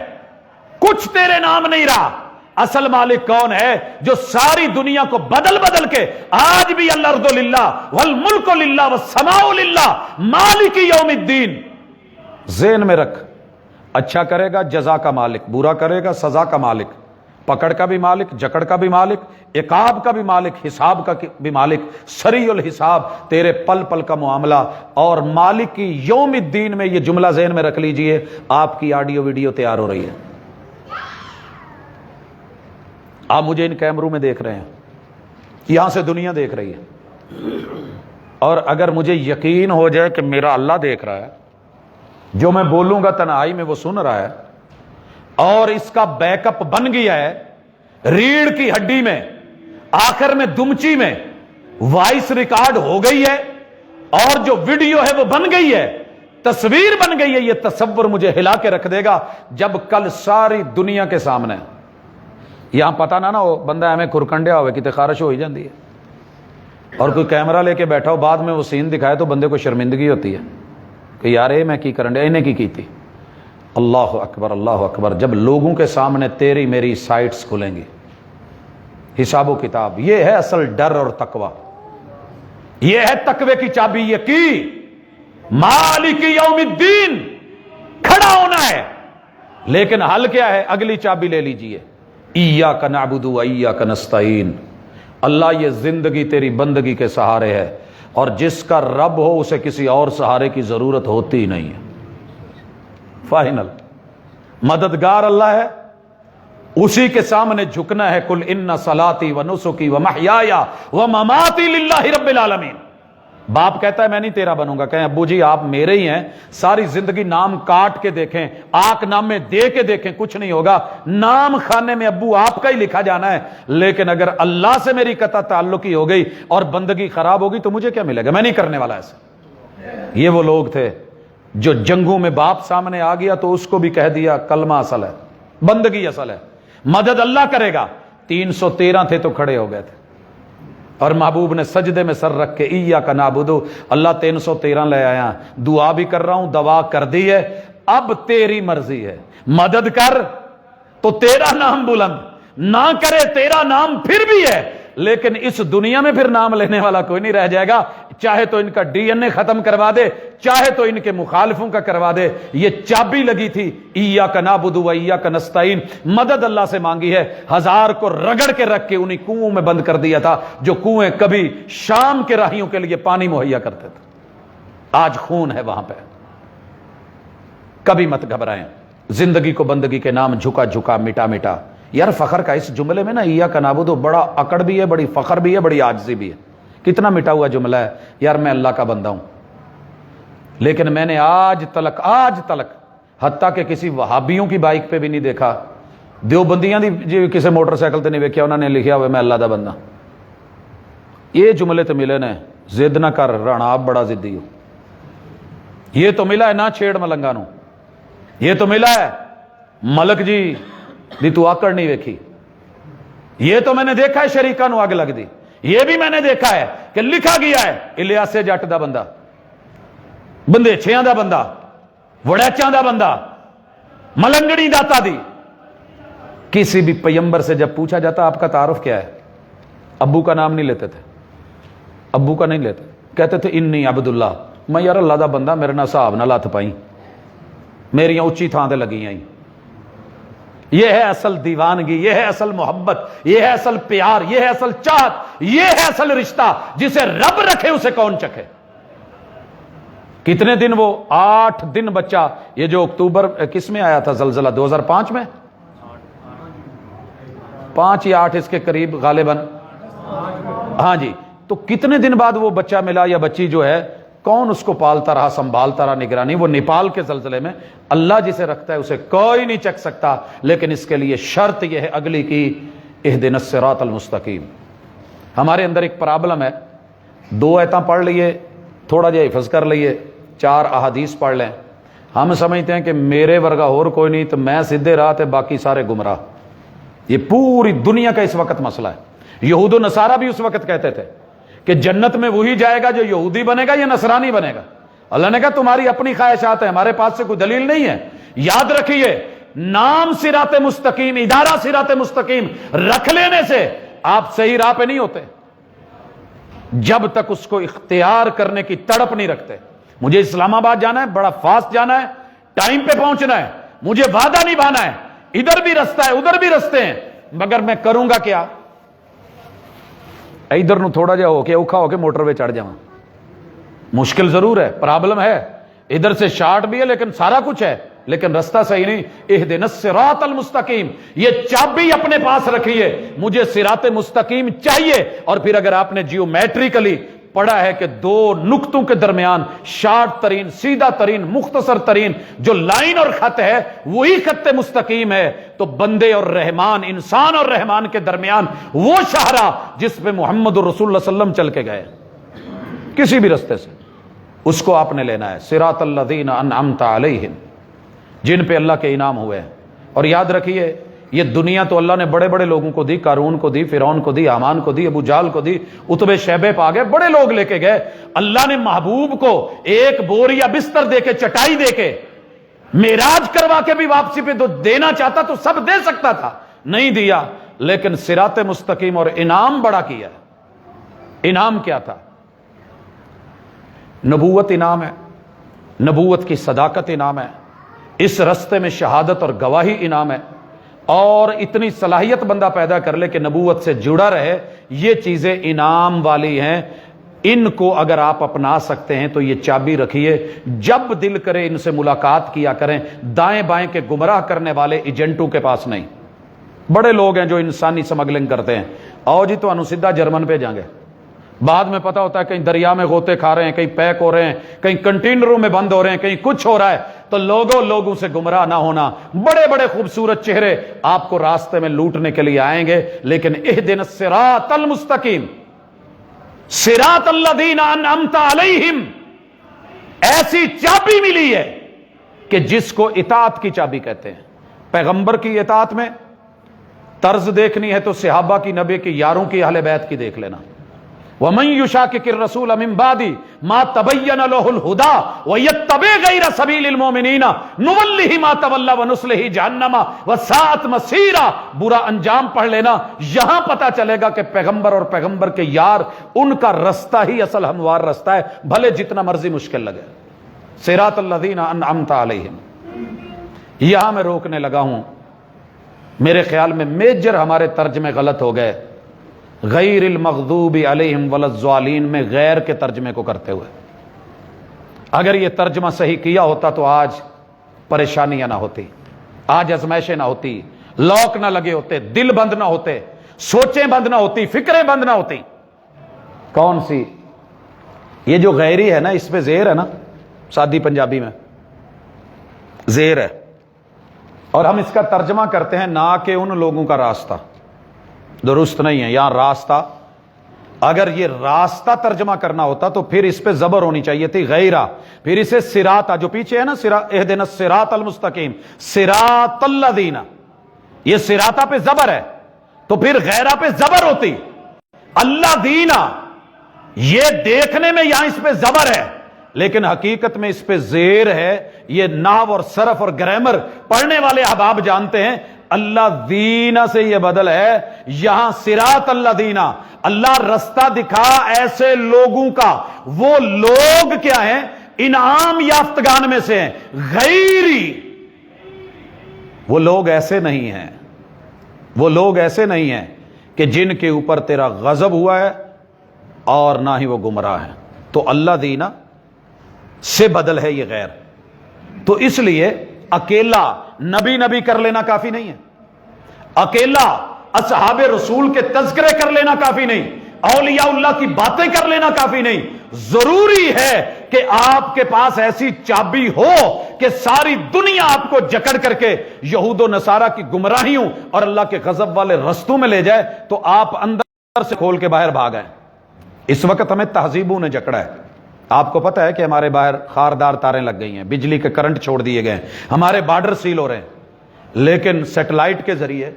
کچھ تیرے نام نہیں رہا. اصل مالک کون ہے جو ساری دنیا کو بدل بدل کے آج بھی الارض للہ والملک للہ والسماء للہ مالک یوم الدین. ذہن میں رکھ, اچھا کرے گا جزا کا مالک, برا کرے گا سزا کا مالک, پکڑ کا بھی مالک, جکڑ کا بھی مالک, عقاب کا بھی مالک, حساب کا بھی مالک, سریع الحساب, تیرے پل پل کا معاملہ. اور مالک کی یوم الدین میں یہ جملہ ذہن میں رکھ لیجئے. آپ کی آڈیو ویڈیو تیار ہو رہی ہے, آپ مجھے ان کیمروں میں دیکھ رہے ہیں, یہاں سے دنیا دیکھ رہی ہے. اور اگر مجھے یقین ہو جائے کہ میرا اللہ دیکھ رہا ہے, جو میں بولوں گا تنہائی میں وہ سن رہا ہے, اور اس کا بیک اپ بن گیا ہے ریڑھ کی ہڈی میں, آخر میں دمچی میں وائس ریکارڈ ہو گئی ہے, اور جو ویڈیو ہے وہ بن گئی ہے, تصویر بن گئی ہے. یہ تصور مجھے ہلا کے رکھ دے گا جب کل ساری دنیا کے سامنے. یہاں پتہ نہ ہو بندہ ہمیں کھرکنڈیا ہوئے کتے خارش ہو ہی جاندی ہے, اور کوئی کیمرہ لے کے بیٹھا ہو, بعد میں وہ سین دکھائے تو بندے کو شرمندگی ہوتی ہے کہ یار اے میں کی کرن ڈیا, انہیں کی تھی. اللہ اکبر, اللہ اکبر. جب لوگوں کے سامنے تیری میری سائٹس کھلیں گی, حساب و کتاب. یہ ہے اصل ڈر اور تقوی, یہ ہے تقوی کی چابی. یہ کی مالک یوم الدین, کھڑا ہونا ہے, لیکن حل کیا ہے؟ اگلی چابی لے لیجئے، ایاک نعبد و ایاک نستعین۔ اللہ یہ زندگی تیری بندگی کے سہارے ہے، اور جس کا رب ہو اسے کسی اور سہارے کی ضرورت ہوتی ہی نہیں ہے۔ فائنل مددگار اللہ ہے، اسی کے سامنے جھکنا ہے۔ قل ان صلاتی و نسکی و محیای و مماتی للہ رب العالمین۔ باپ کہتا ہے میں نہیں تیرا بنوں گا، کہیں ابو جی آپ میرے ہی ہیں، ساری زندگی نام کاٹ کے دیکھیں، آک نامے دے کے دیکھیں، کچھ نہیں ہوگا، نام خانے میں ابو آپ کا ہی لکھا جانا ہے۔ لیکن اگر اللہ سے میری قطع تعلقی ہو گئی اور بندگی خراب ہوگی تو مجھے کیا ملے گا؟ میں نہیں کرنے والا ایسا۔ یہ وہ لوگ تھے جو جنگوں میں باپ سامنے آ گیا تو اس کو بھی کہہ دیا کلمہ اصل ہے، بندگی اصل ہے، مدد اللہ کرے گا۔ 313 تھے تو کھڑے ہو گئے تھے، اور محبوب نے سجدے میں سر رکھ کے ایاک نعبد، اللہ 313 لے آیا، دعا بھی کر رہا ہوں، دوا کر دی ہے، اب تیری مرضی ہے، مدد کر تو تیرا نام بلند، نہ کرے تیرا نام پھر بھی ہے، لیکن اس دنیا میں پھر نام لینے والا کوئی نہیں رہ جائے گا، چاہے تو ان کا ڈی این اے ختم کروا دے، چاہے تو ان کے مخالفوں کا کروا دے۔ یہ چابی لگی تھی ایاک نعبد و ایاک نستعین، مدد اللہ سے مانگی ہے، 1000 کو رگڑ کے رکھ کے انہی کنووں میں بند کر دیا تھا جو کنویں کبھی شام کے راہیوں کے لیے پانی مہیا کرتے تھے، آج خون ہے وہاں پہ۔ کبھی مت گھبرائیں، زندگی کو بندگی کے نام جھکا جھکا مٹا مٹا۔ یار فخر کا اس جملے میں نا ایاک نعبد بڑا اکڑ بھی ہے، بڑی فخر بھی ہے، بڑی عاجزی بھی ہے، کتنا مٹا ہوا جملہ ہے۔ یار میں اللہ کا بندہ ہوں، لیکن میں نے آج تلک حتیٰ کہ کسی وہابیوں کی بائک پہ بھی نہیں دیکھا، دیوبندیاں دی جی کسی موٹر سائیکل تے نہیں دیکھا انہوں نے لکھیا ہوئے میں اللہ دا بندہ۔ یہ جملے تو ملے نے، ضد نہ کر رانا آپ بڑا ضدی ہو، یہ تو ملا ہے نہ چھیڑ ملنگا نو، یہ تو ملا ہے ملک جی دی تو آکڑ نہیں ویکھی، یہ تو میں نے دیکھا ہے شریکہ نو آگ لگ دی، یہ بھی میں نے دیکھا ہے کہ لکھا گیا ہے الیاس جٹ دا بندہ، بندے چھیاں دا بندہ، وڑیچاں دا بندہ، ملنگڑی داتا دی۔ کسی بھی پیمبر سے جب پوچھا جاتا آپ کا تعارف کیا ہے، ابو کا نام نہیں لیتے تھے، ابو کا نہیں لیتے، کہتے تھے انی عبداللہ، میں یار اللہ دا بندہ، میرے نہ صاحب نہ لاتھ پائی، میری اونچی تھان تے لگی آئی۔ یہ ہے اصل دیوانگی، یہ ہے اصل محبت، یہ ہے اصل پیار، یہ ہے اصل چاہت، یہ ہے اصل رشتہ، جسے رب رکھے اسے کون چکھے۔ کتنے دن وہ 8 دن بچہ، یہ جو اکتوبر کس میں آیا تھا زلزلہ 2005 میں، 5 یا 8 اس کے قریب غالباً، ہاں جی، تو کتنے دن بعد وہ بچہ ملا یا بچی جو ہے، کون اس کو پالتا رہا سنبھالتا رہا نگرانی، وہ نیپال کے زلزلے میں۔ اللہ جسے رکھتا ہے اسے کوئی نہیں چک سکتا، لیکن اس کے لیے شرط یہ ہے اگلی کی، اہدنا الصراط المستقیم۔ ہمارے اندر ایک پرابلم ہے، 2 آیتاں پڑھ لیے، تھوڑا جہا حفظ کر لیے، 4 احادیث پڑھ لیں، ہم سمجھتے ہیں کہ میرے ورگا اور کوئی نہیں تو میں سیدھے راہ تے باقی سارے گمراہ۔ یہ پوری دنیا کا اس وقت مسئلہ ہے۔ یہود و نصارہ بھی اس وقت کہتے تھے کہ جنت میں وہی جائے گا جو یہودی بنے گا یا نصرانی بنے گا۔ اللہ نے کہا تمہاری اپنی خواہشات ہیں، ہمارے پاس سے کوئی دلیل نہیں ہے۔ یاد رکھیے، نام صراط مستقیم، ادارہ صراط مستقیم رکھ لینے سے آپ صحیح راہ پہ نہیں ہوتے جب تک اس کو اختیار کرنے کی تڑپ نہیں رکھتے۔ مجھے اسلام آباد جانا ہے، بڑا فاسٹ جانا ہے، ٹائم پہ پہنچنا ہے، مجھے وعدہ نہیں بھانا ہے، ادھر بھی رستہ ہے ادھر بھی رستے ہیں، مگر میں کروں گا کیا؟ ادھر نو تھوڑا جا ہو کے اوکھا ہو کے موٹر وے چڑھ جاؤں، مشکل ضرور ہے، پرابلم ہے، ادھر سے شارٹ بھی ہے لیکن سارا کچھ ہے، لیکن رستہ صحیح نہیں۔ اہدنا الصراط المستقیم، یہ چابی اپنے پاس رکھیے، مجھے صراط مستقیم چاہیے۔ اور پھر اگر آپ نے جیومیٹریکلی پڑھا ہے کہ 2 نقطوں کے درمیان شارٹ ترین، سیدھا ترین، مختصر ترین جو لائن اور خط ہے وہی خط مستقیم ہے، تو بندے اور رحمان، انسان اور رحمان کے درمیان وہ شاہراہ جس پہ محمد رسول اللہ صلی اللہ علیہ وسلم چل کے گئے، کسی بھی رستے سے، اس کو آپ نے لینا ہے۔ صراط الذین انعمت علیہم، جن پہ اللہ کے انعام ہوئے ہیں۔ اور یاد رکھیے، یہ دنیا تو اللہ نے بڑے بڑے لوگوں کو دی، قارون کو دی، فرعون کو دی، حامان کو دی، ابو جہل کو دی، عتبہ شیبہ پا گئے، بڑے لوگ لے کے گئے۔ اللہ نے محبوب کو ایک بوریا بستر دے کے، چٹائی دے کے، معراج کروا کے بھی واپسی پہ تو دینا چاہتا تو سب دے سکتا تھا، نہیں دیا، لیکن صراط مستقیم اور انعام بڑا کیا۔ انعام کیا تھا؟ نبوت انعام ہے، نبوت کی صداقت انعام ہے، اس رستے میں شہادت اور گواہی انعام ہے، اور اتنی صلاحیت بندہ پیدا کر لے کہ نبوت سے جڑا رہے، یہ چیزیں انعام والی ہیں۔ ان کو اگر آپ اپنا سکتے ہیں تو یہ چابی رکھیے، جب دل کرے ان سے ملاقات کیا کریں، دائیں بائیں کے گمراہ کرنے والے ایجنٹوں کے پاس نہیں۔ بڑے لوگ ہیں جو انسانی سمگلنگ کرتے ہیں، آؤ جی تو سیدھا جرمن پہ جائیں گے، بعد میں پتا ہوتا ہے کہیں دریا میں غوطے کھا رہے ہیں، کہیں پیک ہو رہے ہیں، کہیں کنٹینروں میں بند ہو رہے ہیں، کہیں کچھ ہو رہا ہے، تو لوگوں سے گمراہ نہ ہونا۔ بڑے بڑے خوبصورت چہرے آپ کو راستے میں لوٹنے کے لیے آئیں گے، لیکن اہدنا الصراط المستقیم، صراط الذین انعمت علیہم، ایسی چابی ملی ہے کہ جس کو اطاعت کی چابی کہتے ہیں۔ پیغمبر کی اطاعت میں طرز دیکھنی ہے تو صحابہ کی، نبی کی، یاروں کی، اہل بیت کی دیکھ لینا۔ وَمَن يُشَاقِقِ الرَّسُولَ مِن بَعْدِ مَا تَبَيَّنَ لَهُ الْهُدَىٰ وَيَتَّبِعْ غَيْرَ سَبِيلِ الْمُؤْمِنِينَ نُوَلِّهِ مَا تَوَلَّىٰ وَنُصْلِهِ جَهَنَّمَ وَسَاءَتْ مَصِيرًا، برا انجام پڑھ لینا۔ یہاں پتہ چلے گا کہ پیغمبر اور پیغمبر کے یار، ان کا رستہ ہی اصل ہموار رستہ ہے، بھلے جتنا مرضی مشکل لگے۔ صراط الذین انعمت علیہم، یہاں میں روکنے لگا ہوں۔ میرے خیال میں میجر ہمارے ترجمے غلط ہو گئے، غیر المغضوب علیہم ولا الضالین میں غیر کے ترجمے کو کرتے ہوئے۔ اگر یہ ترجمہ صحیح کیا ہوتا تو آج پریشانیاں نہ ہوتی، آج ازمائشیں نہ ہوتی، لوک نہ لگے ہوتے، دل بند نہ ہوتے، سوچیں بند نہ ہوتی، فکریں بند نہ ہوتی۔ کون سی؟ یہ جو غیری ہے نا، اس پہ زیر ہے نا، سادی پنجابی میں زیر ہے، اور ہم اس کا ترجمہ کرتے ہیں نہ کہ ان لوگوں کا راستہ، درست نہیں ہے یہاں راستہ۔ اگر یہ راستہ ترجمہ کرنا ہوتا تو پھر اس پہ زبر ہونی چاہیے تھی، غیرہ، پھر اسے صراط، جو پیچھے ہے نا، اہدنا الصراط المستقیم، صراط الذین، یہ صراطہ پہ زبر ہے تو پھر غیرہ پہ زبر ہوتی، اللہ دینا۔ یہ دیکھنے میں یہاں اس پہ زبر ہے، لیکن حقیقت میں اس پہ زیر ہے۔ یہ نحو اور صرف اور گرامر پڑھنے والے احباب جانتے ہیں، اللہ دینا سے یہ بدل ہے، یہاں صراط اللہ دینا، اللہ رستہ دکھا ایسے لوگوں کا۔ وہ لوگ کیا ہیں؟ انعام یافتگان میں سے ہیں، غیری۔ وہ لوگ ایسے نہیں ہیں، وہ لوگ ایسے نہیں ہیں کہ جن کے اوپر تیرا غضب ہوا ہے اور نہ ہی وہ گمراہ ہیں۔ تو اللہ دینا سے بدل ہے یہ غیر۔ تو اس لیے اکیلا نبی کر لینا کافی نہیں ہے، اکیلا اصحاب رسول کے تذکرے کر لینا کافی نہیں، اولیاء اللہ کی باتیں کر لینا کافی نہیں۔ ضروری ہے کہ آپ کے پاس ایسی چابی ہو کہ ساری دنیا آپ کو جکڑ کر کے یہود و نصارہ کی گمراہیوں اور اللہ کے غضب والے رستوں میں لے جائے تو آپ اندر سے کھول کے باہر بھاگ آئیں۔ اس وقت ہمیں تہذیبوں نے جکڑا ہے۔ آپ کو پتہ ہے کہ ہمارے باہر خاردار تاریں لگ گئی ہیں، بجلی کے کرنٹ چھوڑ دیے گئے ہیں، ہمارے بارڈر سیل ہو رہے ہیں، لیکن سیٹلائٹ کے ذریعے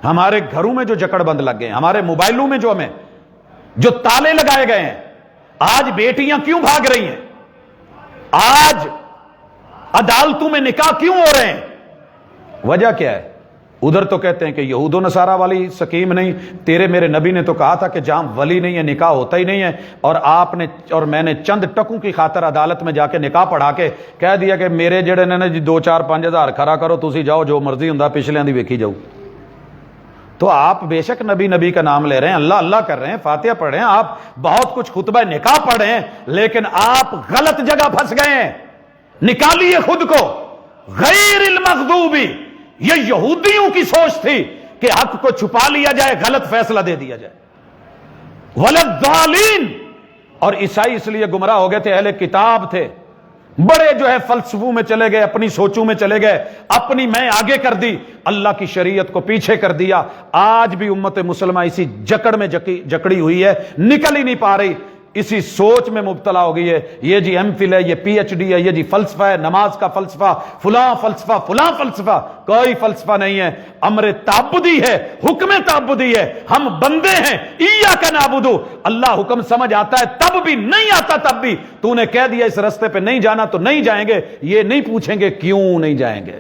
ہمارے گھروں میں جو جکڑ بند لگ گئے ہیں، ہمارے موبائلوں میں جو ہمیں جو تالے لگائے گئے ہیں، آج بیٹیاں کیوں بھاگ رہی ہیں؟ آج عدالتوں میں نکاح کیوں ہو رہے ہیں؟ وجہ کیا ہے؟ ادھر تو کہتے ہیں کہ یہود و نصارہ والی سکیم نہیں، تیرے میرے نبی نے تو کہا تھا کہ جہاں ولی نہیں ہے نکاح ہوتا ہی نہیں ہے، اور آپ نے اور میں نے چند ٹکوں کی خاطر عدالت میں جا کے نکاح پڑھا کے کہہ دیا کہ میرے جڑے نے جی 2-4-5 ہزار کھڑا کرو، تسی جاؤ جو مرضی ہوں پچھلیاں دی ویکھی جاؤ۔ تو آپ بے شک نبی کا نام لے رہے ہیں، اللہ اللہ کر رہے ہیں، فاتحہ پڑھ رہے ہیں، آپ بہت کچھ خطبہ نکاح پڑھ رہے ہیں، لیکن آپ غلط جگہ پھنس گئے ہیں۔ نکالیے خود کو، غیر المغضوبی، یہ یہودیوں کی سوچ تھی کہ حق کو چھپا لیا جائے، غلط فیصلہ دے دیا جائے، وللضالین۔ اور عیسائی اس لیے گمراہ ہو گئے تھے، اہل کتاب تھے، بڑے جو ہے فلسفوں میں چلے گئے، اپنی سوچوں میں چلے گئے، اپنی میں آگے کر دی، اللہ کی شریعت کو پیچھے کر دیا۔ آج بھی امت مسلمہ اسی جکڑ میں جکڑی ہوئی ہے، نکل ہی نہیں پا رہی، اسی سوچ میں مبتلا ہو گئی ہے۔ یہ جی ایم فل ہے، یہ پی ایچ ڈی ہے، یہ جی فلسفہ ہے، نماز کا فلسفہ، فلاں فلسفہ، فلاں فلسفہ۔ کوئی فلسفہ نہیں ہے، امر تعبدی ہے، حکم تعبدی ہے، ہم بندے ہیں، ایاک نعبد۔ اللہ حکم سمجھ آتا ہے تب بھی، نہیں آتا تب بھی، تو نے کہہ دیا اس رستے پہ نہیں جانا تو نہیں جائیں گے، یہ نہیں پوچھیں گے کیوں نہیں جائیں گے۔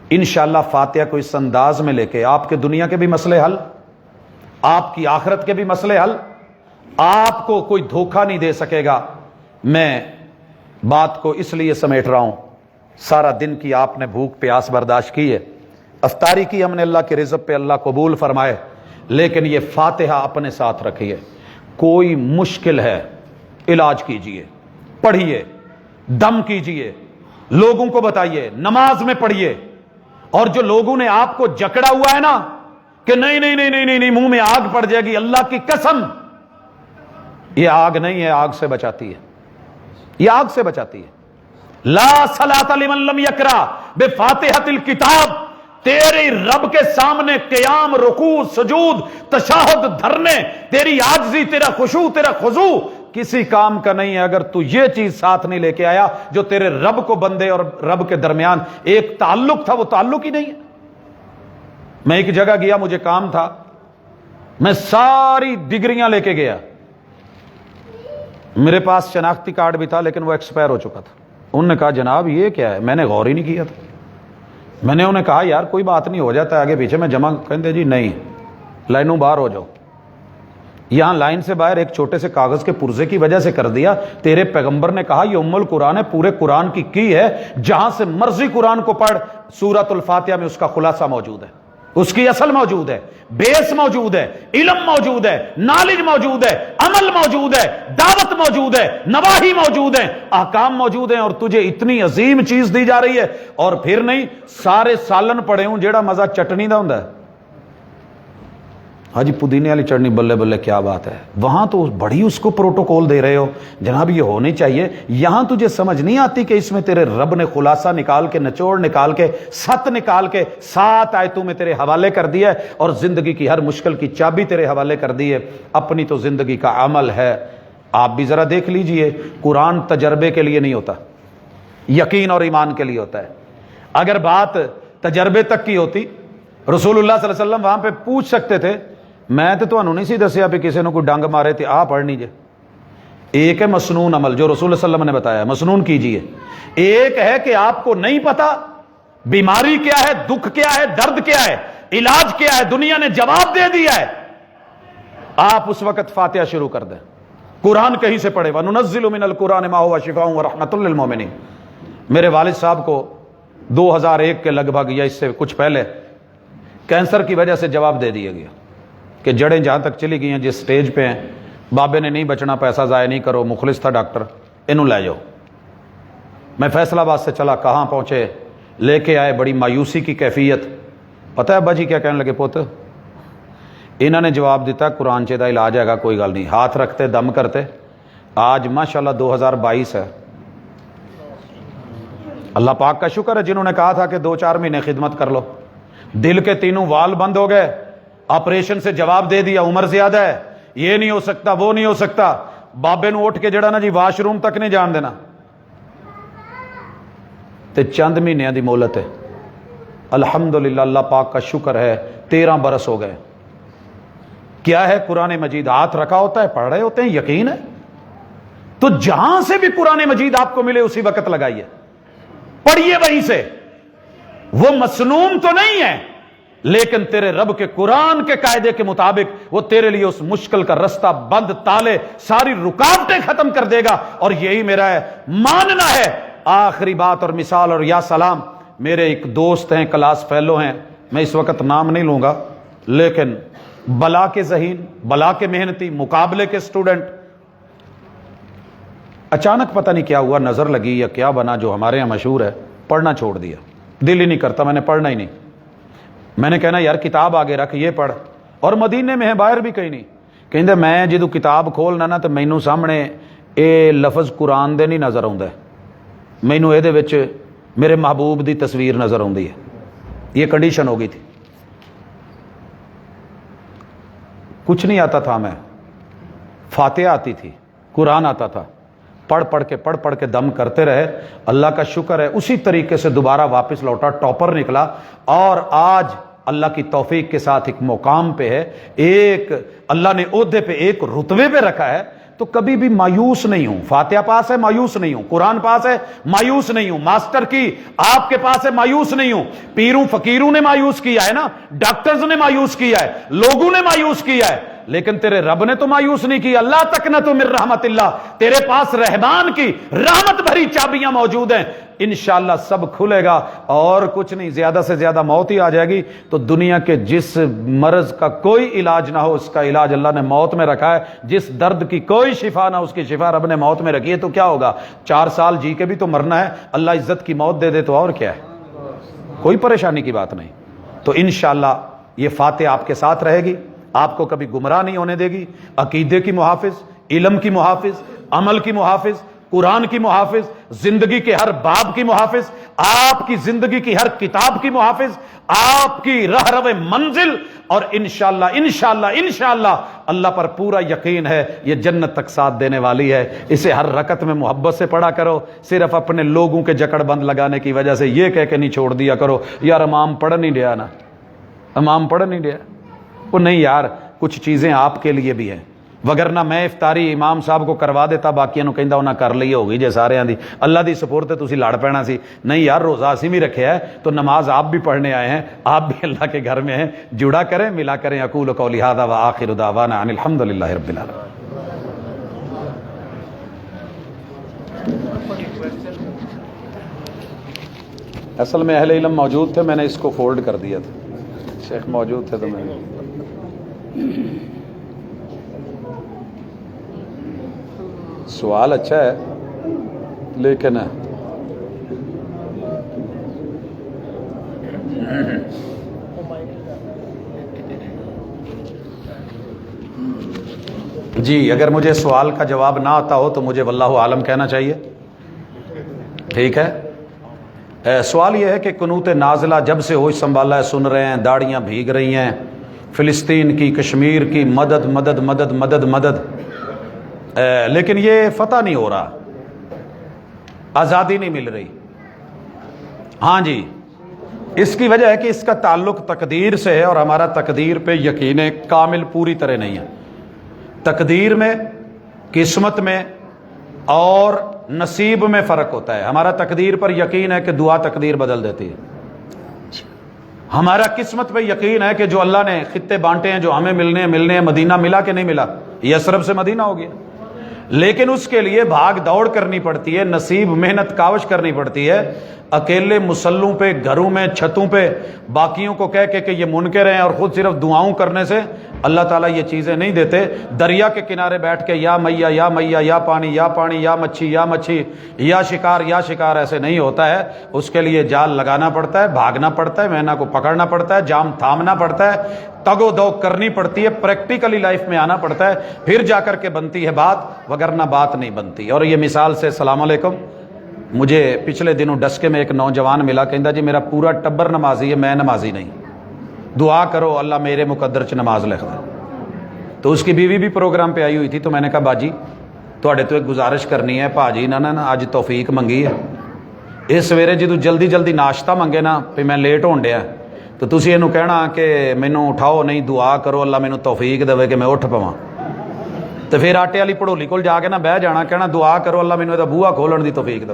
انشاءاللہ فاتحہ کو اس انداز میں لے کے آپ کے دنیا کے بھی مسئلے حل، آپ کی آخرت کے بھی مسئلے حل، آپ کو کوئی دھوکہ نہیں دے سکے گا۔ میں بات کو اس لیے سمیٹ رہا ہوں، سارا دن کی آپ نے بھوک پیاس برداشت کی ہے، افطاری کی ہم نے، اللہ کے رزق پہ اللہ قبول فرمائے، لیکن یہ فاتحہ اپنے ساتھ رکھیے۔ کوئی مشکل ہے علاج کیجئے، پڑھیے، دم کیجئے، لوگوں کو بتائیے، نماز میں پڑھیے۔ اور جو لوگوں نے آپ کو جکڑا ہوا ہے نا کہ نہیں نہیں نہیں نہیں نہیں منہ میں آگ پڑ جائے گی، اللہ کی قسم یہ آگ نہیں ہے، آگ سے بچاتی ہے، یہ آگ سے بچاتی ہے۔ لا صلاۃ لمن لم یقرأ بفاتحۃ الکتاب، تیرے رب کے سامنے قیام، رکوع، سجود، تشہد، دھرنے، تیری عاجزی، تیرا خشوع، تیرا خضوع کسی کام کا نہیں ہے اگر تو یہ چیز ساتھ نہیں لے کے آیا جو تیرے رب کو، بندے اور رب کے درمیان ایک تعلق تھا، وہ تعلق ہی نہیں ہے۔ میں ایک جگہ گیا، مجھے کام تھا، میں ساری ڈگریاں لے کے گیا، میرے پاس شناختی کارڈ بھی تھا لیکن وہ ایکسپائر ہو چکا تھا۔ انہوں نے کہا جناب یہ کیا ہے؟ میں نے غور ہی نہیں کیا تھا۔ میں نے انہیں کہا یار کوئی بات نہیں، ہو جاتا ہے آگے پیچھے میں جمع، کہتے جی نہیں، لائنوں باہر ہو جاؤ۔ یہاں لائن سے باہر ایک چھوٹے سے کاغذ کے پرزے کی وجہ سے کر دیا۔ تیرے پیغمبر نے کہا یہ ام القرآن ہے، پورے قرآن کی ہے، جہاں سے مرضی قرآن کو پڑھ، سورۃ الفاتحہ میں اس کا خلاصہ موجود ہے، اس کی اصل موجود ہے، بیس موجود ہے، علم موجود ہے، نالج موجود ہے، عمل موجود ہے، دعوت موجود ہے، نواہی موجود ہے، احکام موجود ہیں، اور تجھے اتنی عظیم چیز دی جا رہی ہے۔ اور پھر نہیں سارے سالن پڑے ہوں جیڑا مزہ چٹنی دا ہوندا ہے۔ ہاں جی پودینے والی چٹنی، بلے بلے کیا بات ہے، وہاں تو بڑی اس کو پروٹوکول دے رہے ہو، جناب یہ ہونی چاہیے۔ یہاں تجھے سمجھ نہیں آتی کہ اس میں تیرے رب نے خلاصہ نکال کے، نچوڑ نکال کے، ست نکال کے 7 آیتوں میں تیرے حوالے کر دیا ہے، اور زندگی کی ہر مشکل کی چابی تیرے حوالے کر دی ہے۔ اپنی تو زندگی کا عمل ہے۔ آپ بھی ذرا دیکھ لیجئے، قرآن تجربے کے لیے نہیں ہوتا، یقین اور ایمان کے لیے ہوتا ہے۔ اگر بات تجربے تک کی ہوتی، رسول اللہ صلی اللہ علیہ وسلم وہاں پہ پوچھ سکتے تھے، میں تو تمہیں نہیں سی دسیا بھی کسی نے کوئی ڈنگ مارے تھے، آپ پڑھ لیجئے۔ ایک ہے مسنون عمل جو رسول اللہ صلی اللہ علیہ وسلم نے بتایا، مسنون کیجئے۔ ایک ہے کہ آپ کو نہیں پتا بیماری کیا ہے، دکھ کیا ہے، درد کیا ہے، علاج کیا ہے، دنیا نے جواب دے دیا ہے، آپ اس وقت فاتحہ شروع کر دیں، قرآن کہیں سے پڑھے۔ وَنُنَزِّلُ مِنَ الْقُرْآنِ مَا هُوَ شِفَاءٌ وَرَحْمَةٌ لِّلْمُؤْمِنِينَ۔ میرے والد صاحب کو 2001 کے لگ بھگ یا اس سے کچھ پہلے کینسر کی وجہ سے جواب دے دیا گیا کہ جڑیں جہاں تک چلی گئی ہیں، جس سٹیج پہ ہیں، بابے نے نہیں بچنا، پیسہ ضائع نہیں کرو، مخلص تھا ڈاکٹر، انہوں لے جاؤ۔ میں فیصل آباد سے چلا، کہاں پہنچے، لے کے آئے، بڑی مایوسی کی کیفیت۔ پتہ ہے ابا جی کیا کہنے لگے؟ پوت انہوں نے جواب دیتا قرآن چے دا علاج ہے گا، کوئی گل نہیں، ہاتھ رکھتے، دم کرتے۔ آج ماشاءاللہ 2022 ہے، اللہ پاک کا شکر ہے، جنہوں نے کہا تھا کہ 2-4 مہینے خدمت کر لو، دل کے 3 وال بند ہو گئے، آپریشن سے جواب دے دیا، عمر زیادہ ہے، یہ نہیں ہو سکتا، وہ نہیں ہو سکتا، بابے نو اٹھ کے جڑا نا جی واش روم تک نہیں جان دینا، تے چند مہینے دی مہلت ہے۔ الحمدللہ اللہ پاک کا شکر ہے، 13 برس ہو گئے۔ کیا ہے؟ قرآن مجید ہاتھ رکھا ہوتا ہے، پڑھ رہے ہوتے ہیں، یقین ہے۔ تو جہاں سے بھی قرآن مجید آپ کو ملے اسی وقت لگائیے، پڑھیے وہیں سے۔ وہ مسنون تو نہیں ہے، لیکن تیرے رب کے قرآن کے قاعدے کے مطابق وہ تیرے لیے اس مشکل کا رستہ، بند تالے، ساری رکاوٹیں ختم کر دے گا۔ اور یہی میرا ہے ماننا ہے۔ آخری بات اور مثال، اور یا سلام، میرے ایک دوست ہیں، کلاس فیلو ہیں، میں اس وقت نام نہیں لوں گا، لیکن بلا کے ذہین، بلا کے محنتی، مقابلے کے سٹوڈنٹ، اچانک پتہ نہیں کیا ہوا، نظر لگی یا کیا بنا، جو ہمارے یہاں مشہور ہے، پڑھنا چھوڑ دیا، دل ہی نہیں کرتا، میں نے پڑھنا ہی نہیں۔ میں نے کہنا یار کتاب آگے رکھ، یہ پڑھ، اور مدینے میں ہے، باہر بھی کہیں نہیں، کہندے میں جدو کتاب کھولنا نا تو مینوں سامنے اے لفظ قرآن دے نہیں نظر آਉਂدا ہے، مینوں اے دے وچ میرے محبوب دی تصویر نظر آندی ہے۔ یہ کنڈیشن ہو گئی تھی، کچھ نہیں آتا تھا، میں فاتحہ آتی تھی، قرآن آتا تھا، پڑھ پڑھ کے دم کرتے رہے۔ اللہ کا شکر ہے اسی طریقے سے دوبارہ واپس لوٹا، ٹاپر نکلا، اور آج اللہ کی توفیق کے ساتھ ایک مقام پہ ہے، ایک اللہ نے عہدے پہ، ایک رتبے پہ رکھا ہے۔ تو کبھی بھی مایوس نہیں ہوں، فاتحہ پاس ہے مایوس نہیں ہوں، قرآن پاس ہے مایوس نہیں ہوں، ماسٹر کی آپ کے پاس ہے مایوس نہیں ہوں۔ پیروں فقیروں نے مایوس کیا ہے نا، ڈاکٹرز نے مایوس کیا ہے، لوگوں نے مایوس کیا ہے، لیکن تیرے رب نے تو مایوس نہیں کی. اللہ تقنطوا من رحمت اللہ, تیرے پاس رحمان کی رحمت بھری چابیاں موجود ہیں. انشاءاللہ سب کھلے گا اور کچھ نہیں, زیادہ سے زیادہ موت ہی آ جائے گی. تو دنیا کے جس مرض کا کوئی علاج نہ ہو اس کا علاج اللہ نے موت میں رکھا ہے. جس درد کی کوئی شفا نہ اس کی شفا رب نے موت میں رکھی ہے. تو کیا ہوگا, 4 سال جی کے بھی تو مرنا ہے, اللہ عزت کی موت دے دے تو اور کیا ہے, کوئی پریشانی کی بات نہیں. تو انشاءاللہ یہ فاتح آپ کے ساتھ رہے گی, آپ کو کبھی گمراہ نہیں ہونے دے گی. عقیدے کی محافظ, علم کی محافظ, عمل کی محافظ, قرآن کی محافظ, زندگی کے ہر باب کی محافظ, آپ کی زندگی کی ہر کتاب کی محافظ, آپ کی رہرو منزل. اور انشاءاللہ انشاءاللہ انشاءاللہ اللہ پر پورا یقین ہے یہ جنت تک ساتھ دینے والی ہے. اسے ہر رکعت میں محبت سے پڑھا کرو, صرف اپنے لوگوں کے جکڑ بند لگانے کی وجہ سے یہ کہہ کے نہیں چھوڑ دیا کرو یار امام پڑھ نہیں دیا نا, امام پڑھ نہیں دیا. وہ نہیں یار, کچھ چیزیں آپ کے لیے بھی ہیں, وگرنہ میں افطاری امام صاحب کو کروا دیتا, باقیوں نو کہندا انہاں کر لئی ہوگی جے ساریاں دی, اللہ دی سپورٹ تے تسی لڑ پینا سی. نہیں یار, روزہ اسی بھی رکھیا ہے تو نماز آپ بھی پڑھنے آئے ہیں, آپ بھی اللہ کے گھر میں ہیں. جڑا کریں, ملا کریں. اقول قولی ھذا وآخر دعوانا ان الحمدللہ رب العالمین. اصل میں اہل علم موجود تھے, میں نے اس کو فولڈ کر دیا تھا. شیخ موجود تھے تو میں نے سوال اچھا ہے لیکن جی اگر مجھے سوال کا جواب نہ آتا ہو تو مجھے واللہ عالم کہنا چاہیے, ٹھیک ہے. سوال یہ ہے کہ قنوت نازلہ جب سے ہوش سنبھالا ہے سن رہے ہیں, داڑیاں بھیگ رہی ہیں, فلسطین کی, کشمیر کی, مدد مدد مدد مدد مدد, لیکن یہ فتح نہیں ہو رہا, آزادی نہیں مل رہی. ہاں جی, اس کی وجہ ہے کہ اس کا تعلق تقدیر سے ہے اور ہمارا تقدیر پہ یقین کامل پوری طرح نہیں ہے. تقدیر میں, قسمت میں اور نصیب میں فرق ہوتا ہے. ہمارا تقدیر پر یقین ہے کہ دعا تقدیر بدل دیتی ہے. ہمارا قسمت پہ یقین ہے کہ جو اللہ نے خطے بانٹے ہیں, جو ہمیں ملنے ہیں, مدینہ ملا کہ نہیں ملا, یثرب سے مدینہ ہو گیا. لیکن اس کے لیے بھاگ دوڑ کرنی پڑتی ہے, نصیب محنت کاوش کرنی پڑتی ہے. اکیلے مسلوں پہ, گھروں میں, چھتوں پہ باقیوں کو کہہ کہ یہ منکر ہیں اور خود صرف دعاؤں کرنے سے اللہ تعالیٰ یہ چیزیں نہیں دیتے. دریا کے کنارے بیٹھ کے یا میاں یا میاں, یا پانی یا پانی, یا مچھی یا مچھی, یا شکار یا شکار, ایسے نہیں ہوتا ہے. اس کے لیے جال لگانا پڑتا ہے, بھاگنا پڑتا ہے, مینا کو پکڑنا پڑتا ہے, جام تھامنا پڑتا ہے, تگ و دو کرنی پڑتی ہے, پریکٹیکلی لائف میں آنا پڑتا ہے, پھر جا کر کے بنتی ہے بات, وگرنہ بات نہیں بنتی. اور یہ مثال سے, السلام علیکم, مجھے پچھلے دنوں ڈسکے میں ایک نوجوان ملا, کہندا جی میرا پورا ٹبر نمازی ہے, میں نمازی نہیں, دعا کرو اللہ میرے مقدر چ نماز لکھ دے. تو اس کی بیوی بھی پروگرام پہ آئی ہوئی تھی, تو میں نے کہا باجی تواڈے تو ایک گزارش کرنی ہے, بھاجی نا اج توفیق منگی ہے, اس سویرے جدوں جلدی جلدی ناشتہ منگے نا پہ میں لیٹ ہون ڈیا, تو تسی اینوں کہنا کہ مینوں اٹھاؤ نہیں, دعا کرو اللہ مینوں توفیق دے کہ میں اٹھ پواں. تو پھر آٹے والی پڑولی کول جا کے نہ بہ جانا, کہنا دعا کرو اللہ مینوں دا بوہا کھولن دی توفیق دے.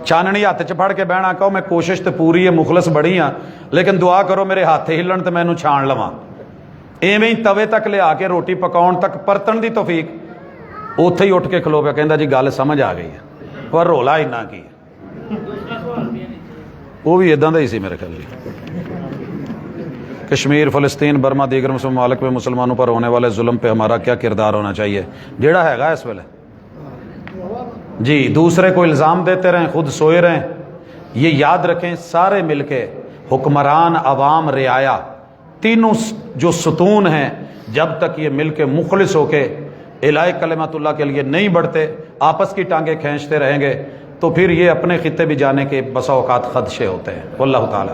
چاننی ہاتھ چ پھڑ کے بہنا, کہو میں کوشش تو پوری ہے, مخلص بڑی ہاں, لیکن دعا کرو میرے ہاتھ ہلن تو میں اینوں چھان لواں. ایویں ہی توے تک لیا کے روٹی پکاؤن تک پرتن دی توفیق. اوتھے ہی اٹھ کے کھلو پیا, کہندا جی گل سمجھ آ گئی ہے, پر رولا اینا کی وہ بھی اداں دا ہی سی میرے خیال. کشمیر, فلسطین, برما, دیگر مسلم ممالک میں مسلمانوں پر ہونے والے ظلم پہ ہمارا کیا کردار ہونا چاہیے؟ جیڑا ہے گا اس ویلے جی, دوسرے کو الزام دیتے رہیں, خود سوئے رہیں. یہ یاد رکھیں سارے مل کے, حکمران, عوام, رعایا, تینوں جو ستون ہیں, جب تک یہ مل کے مخلص ہو کے الہی کلمت اللہ کے لیے نہیں بڑھتے, آپس کی ٹانگیں کھینچتے رہیں گے, تو پھر یہ اپنے خطے بھی جانے کے بسا اوقات خدشے ہوتے ہیں. واللہ تعالی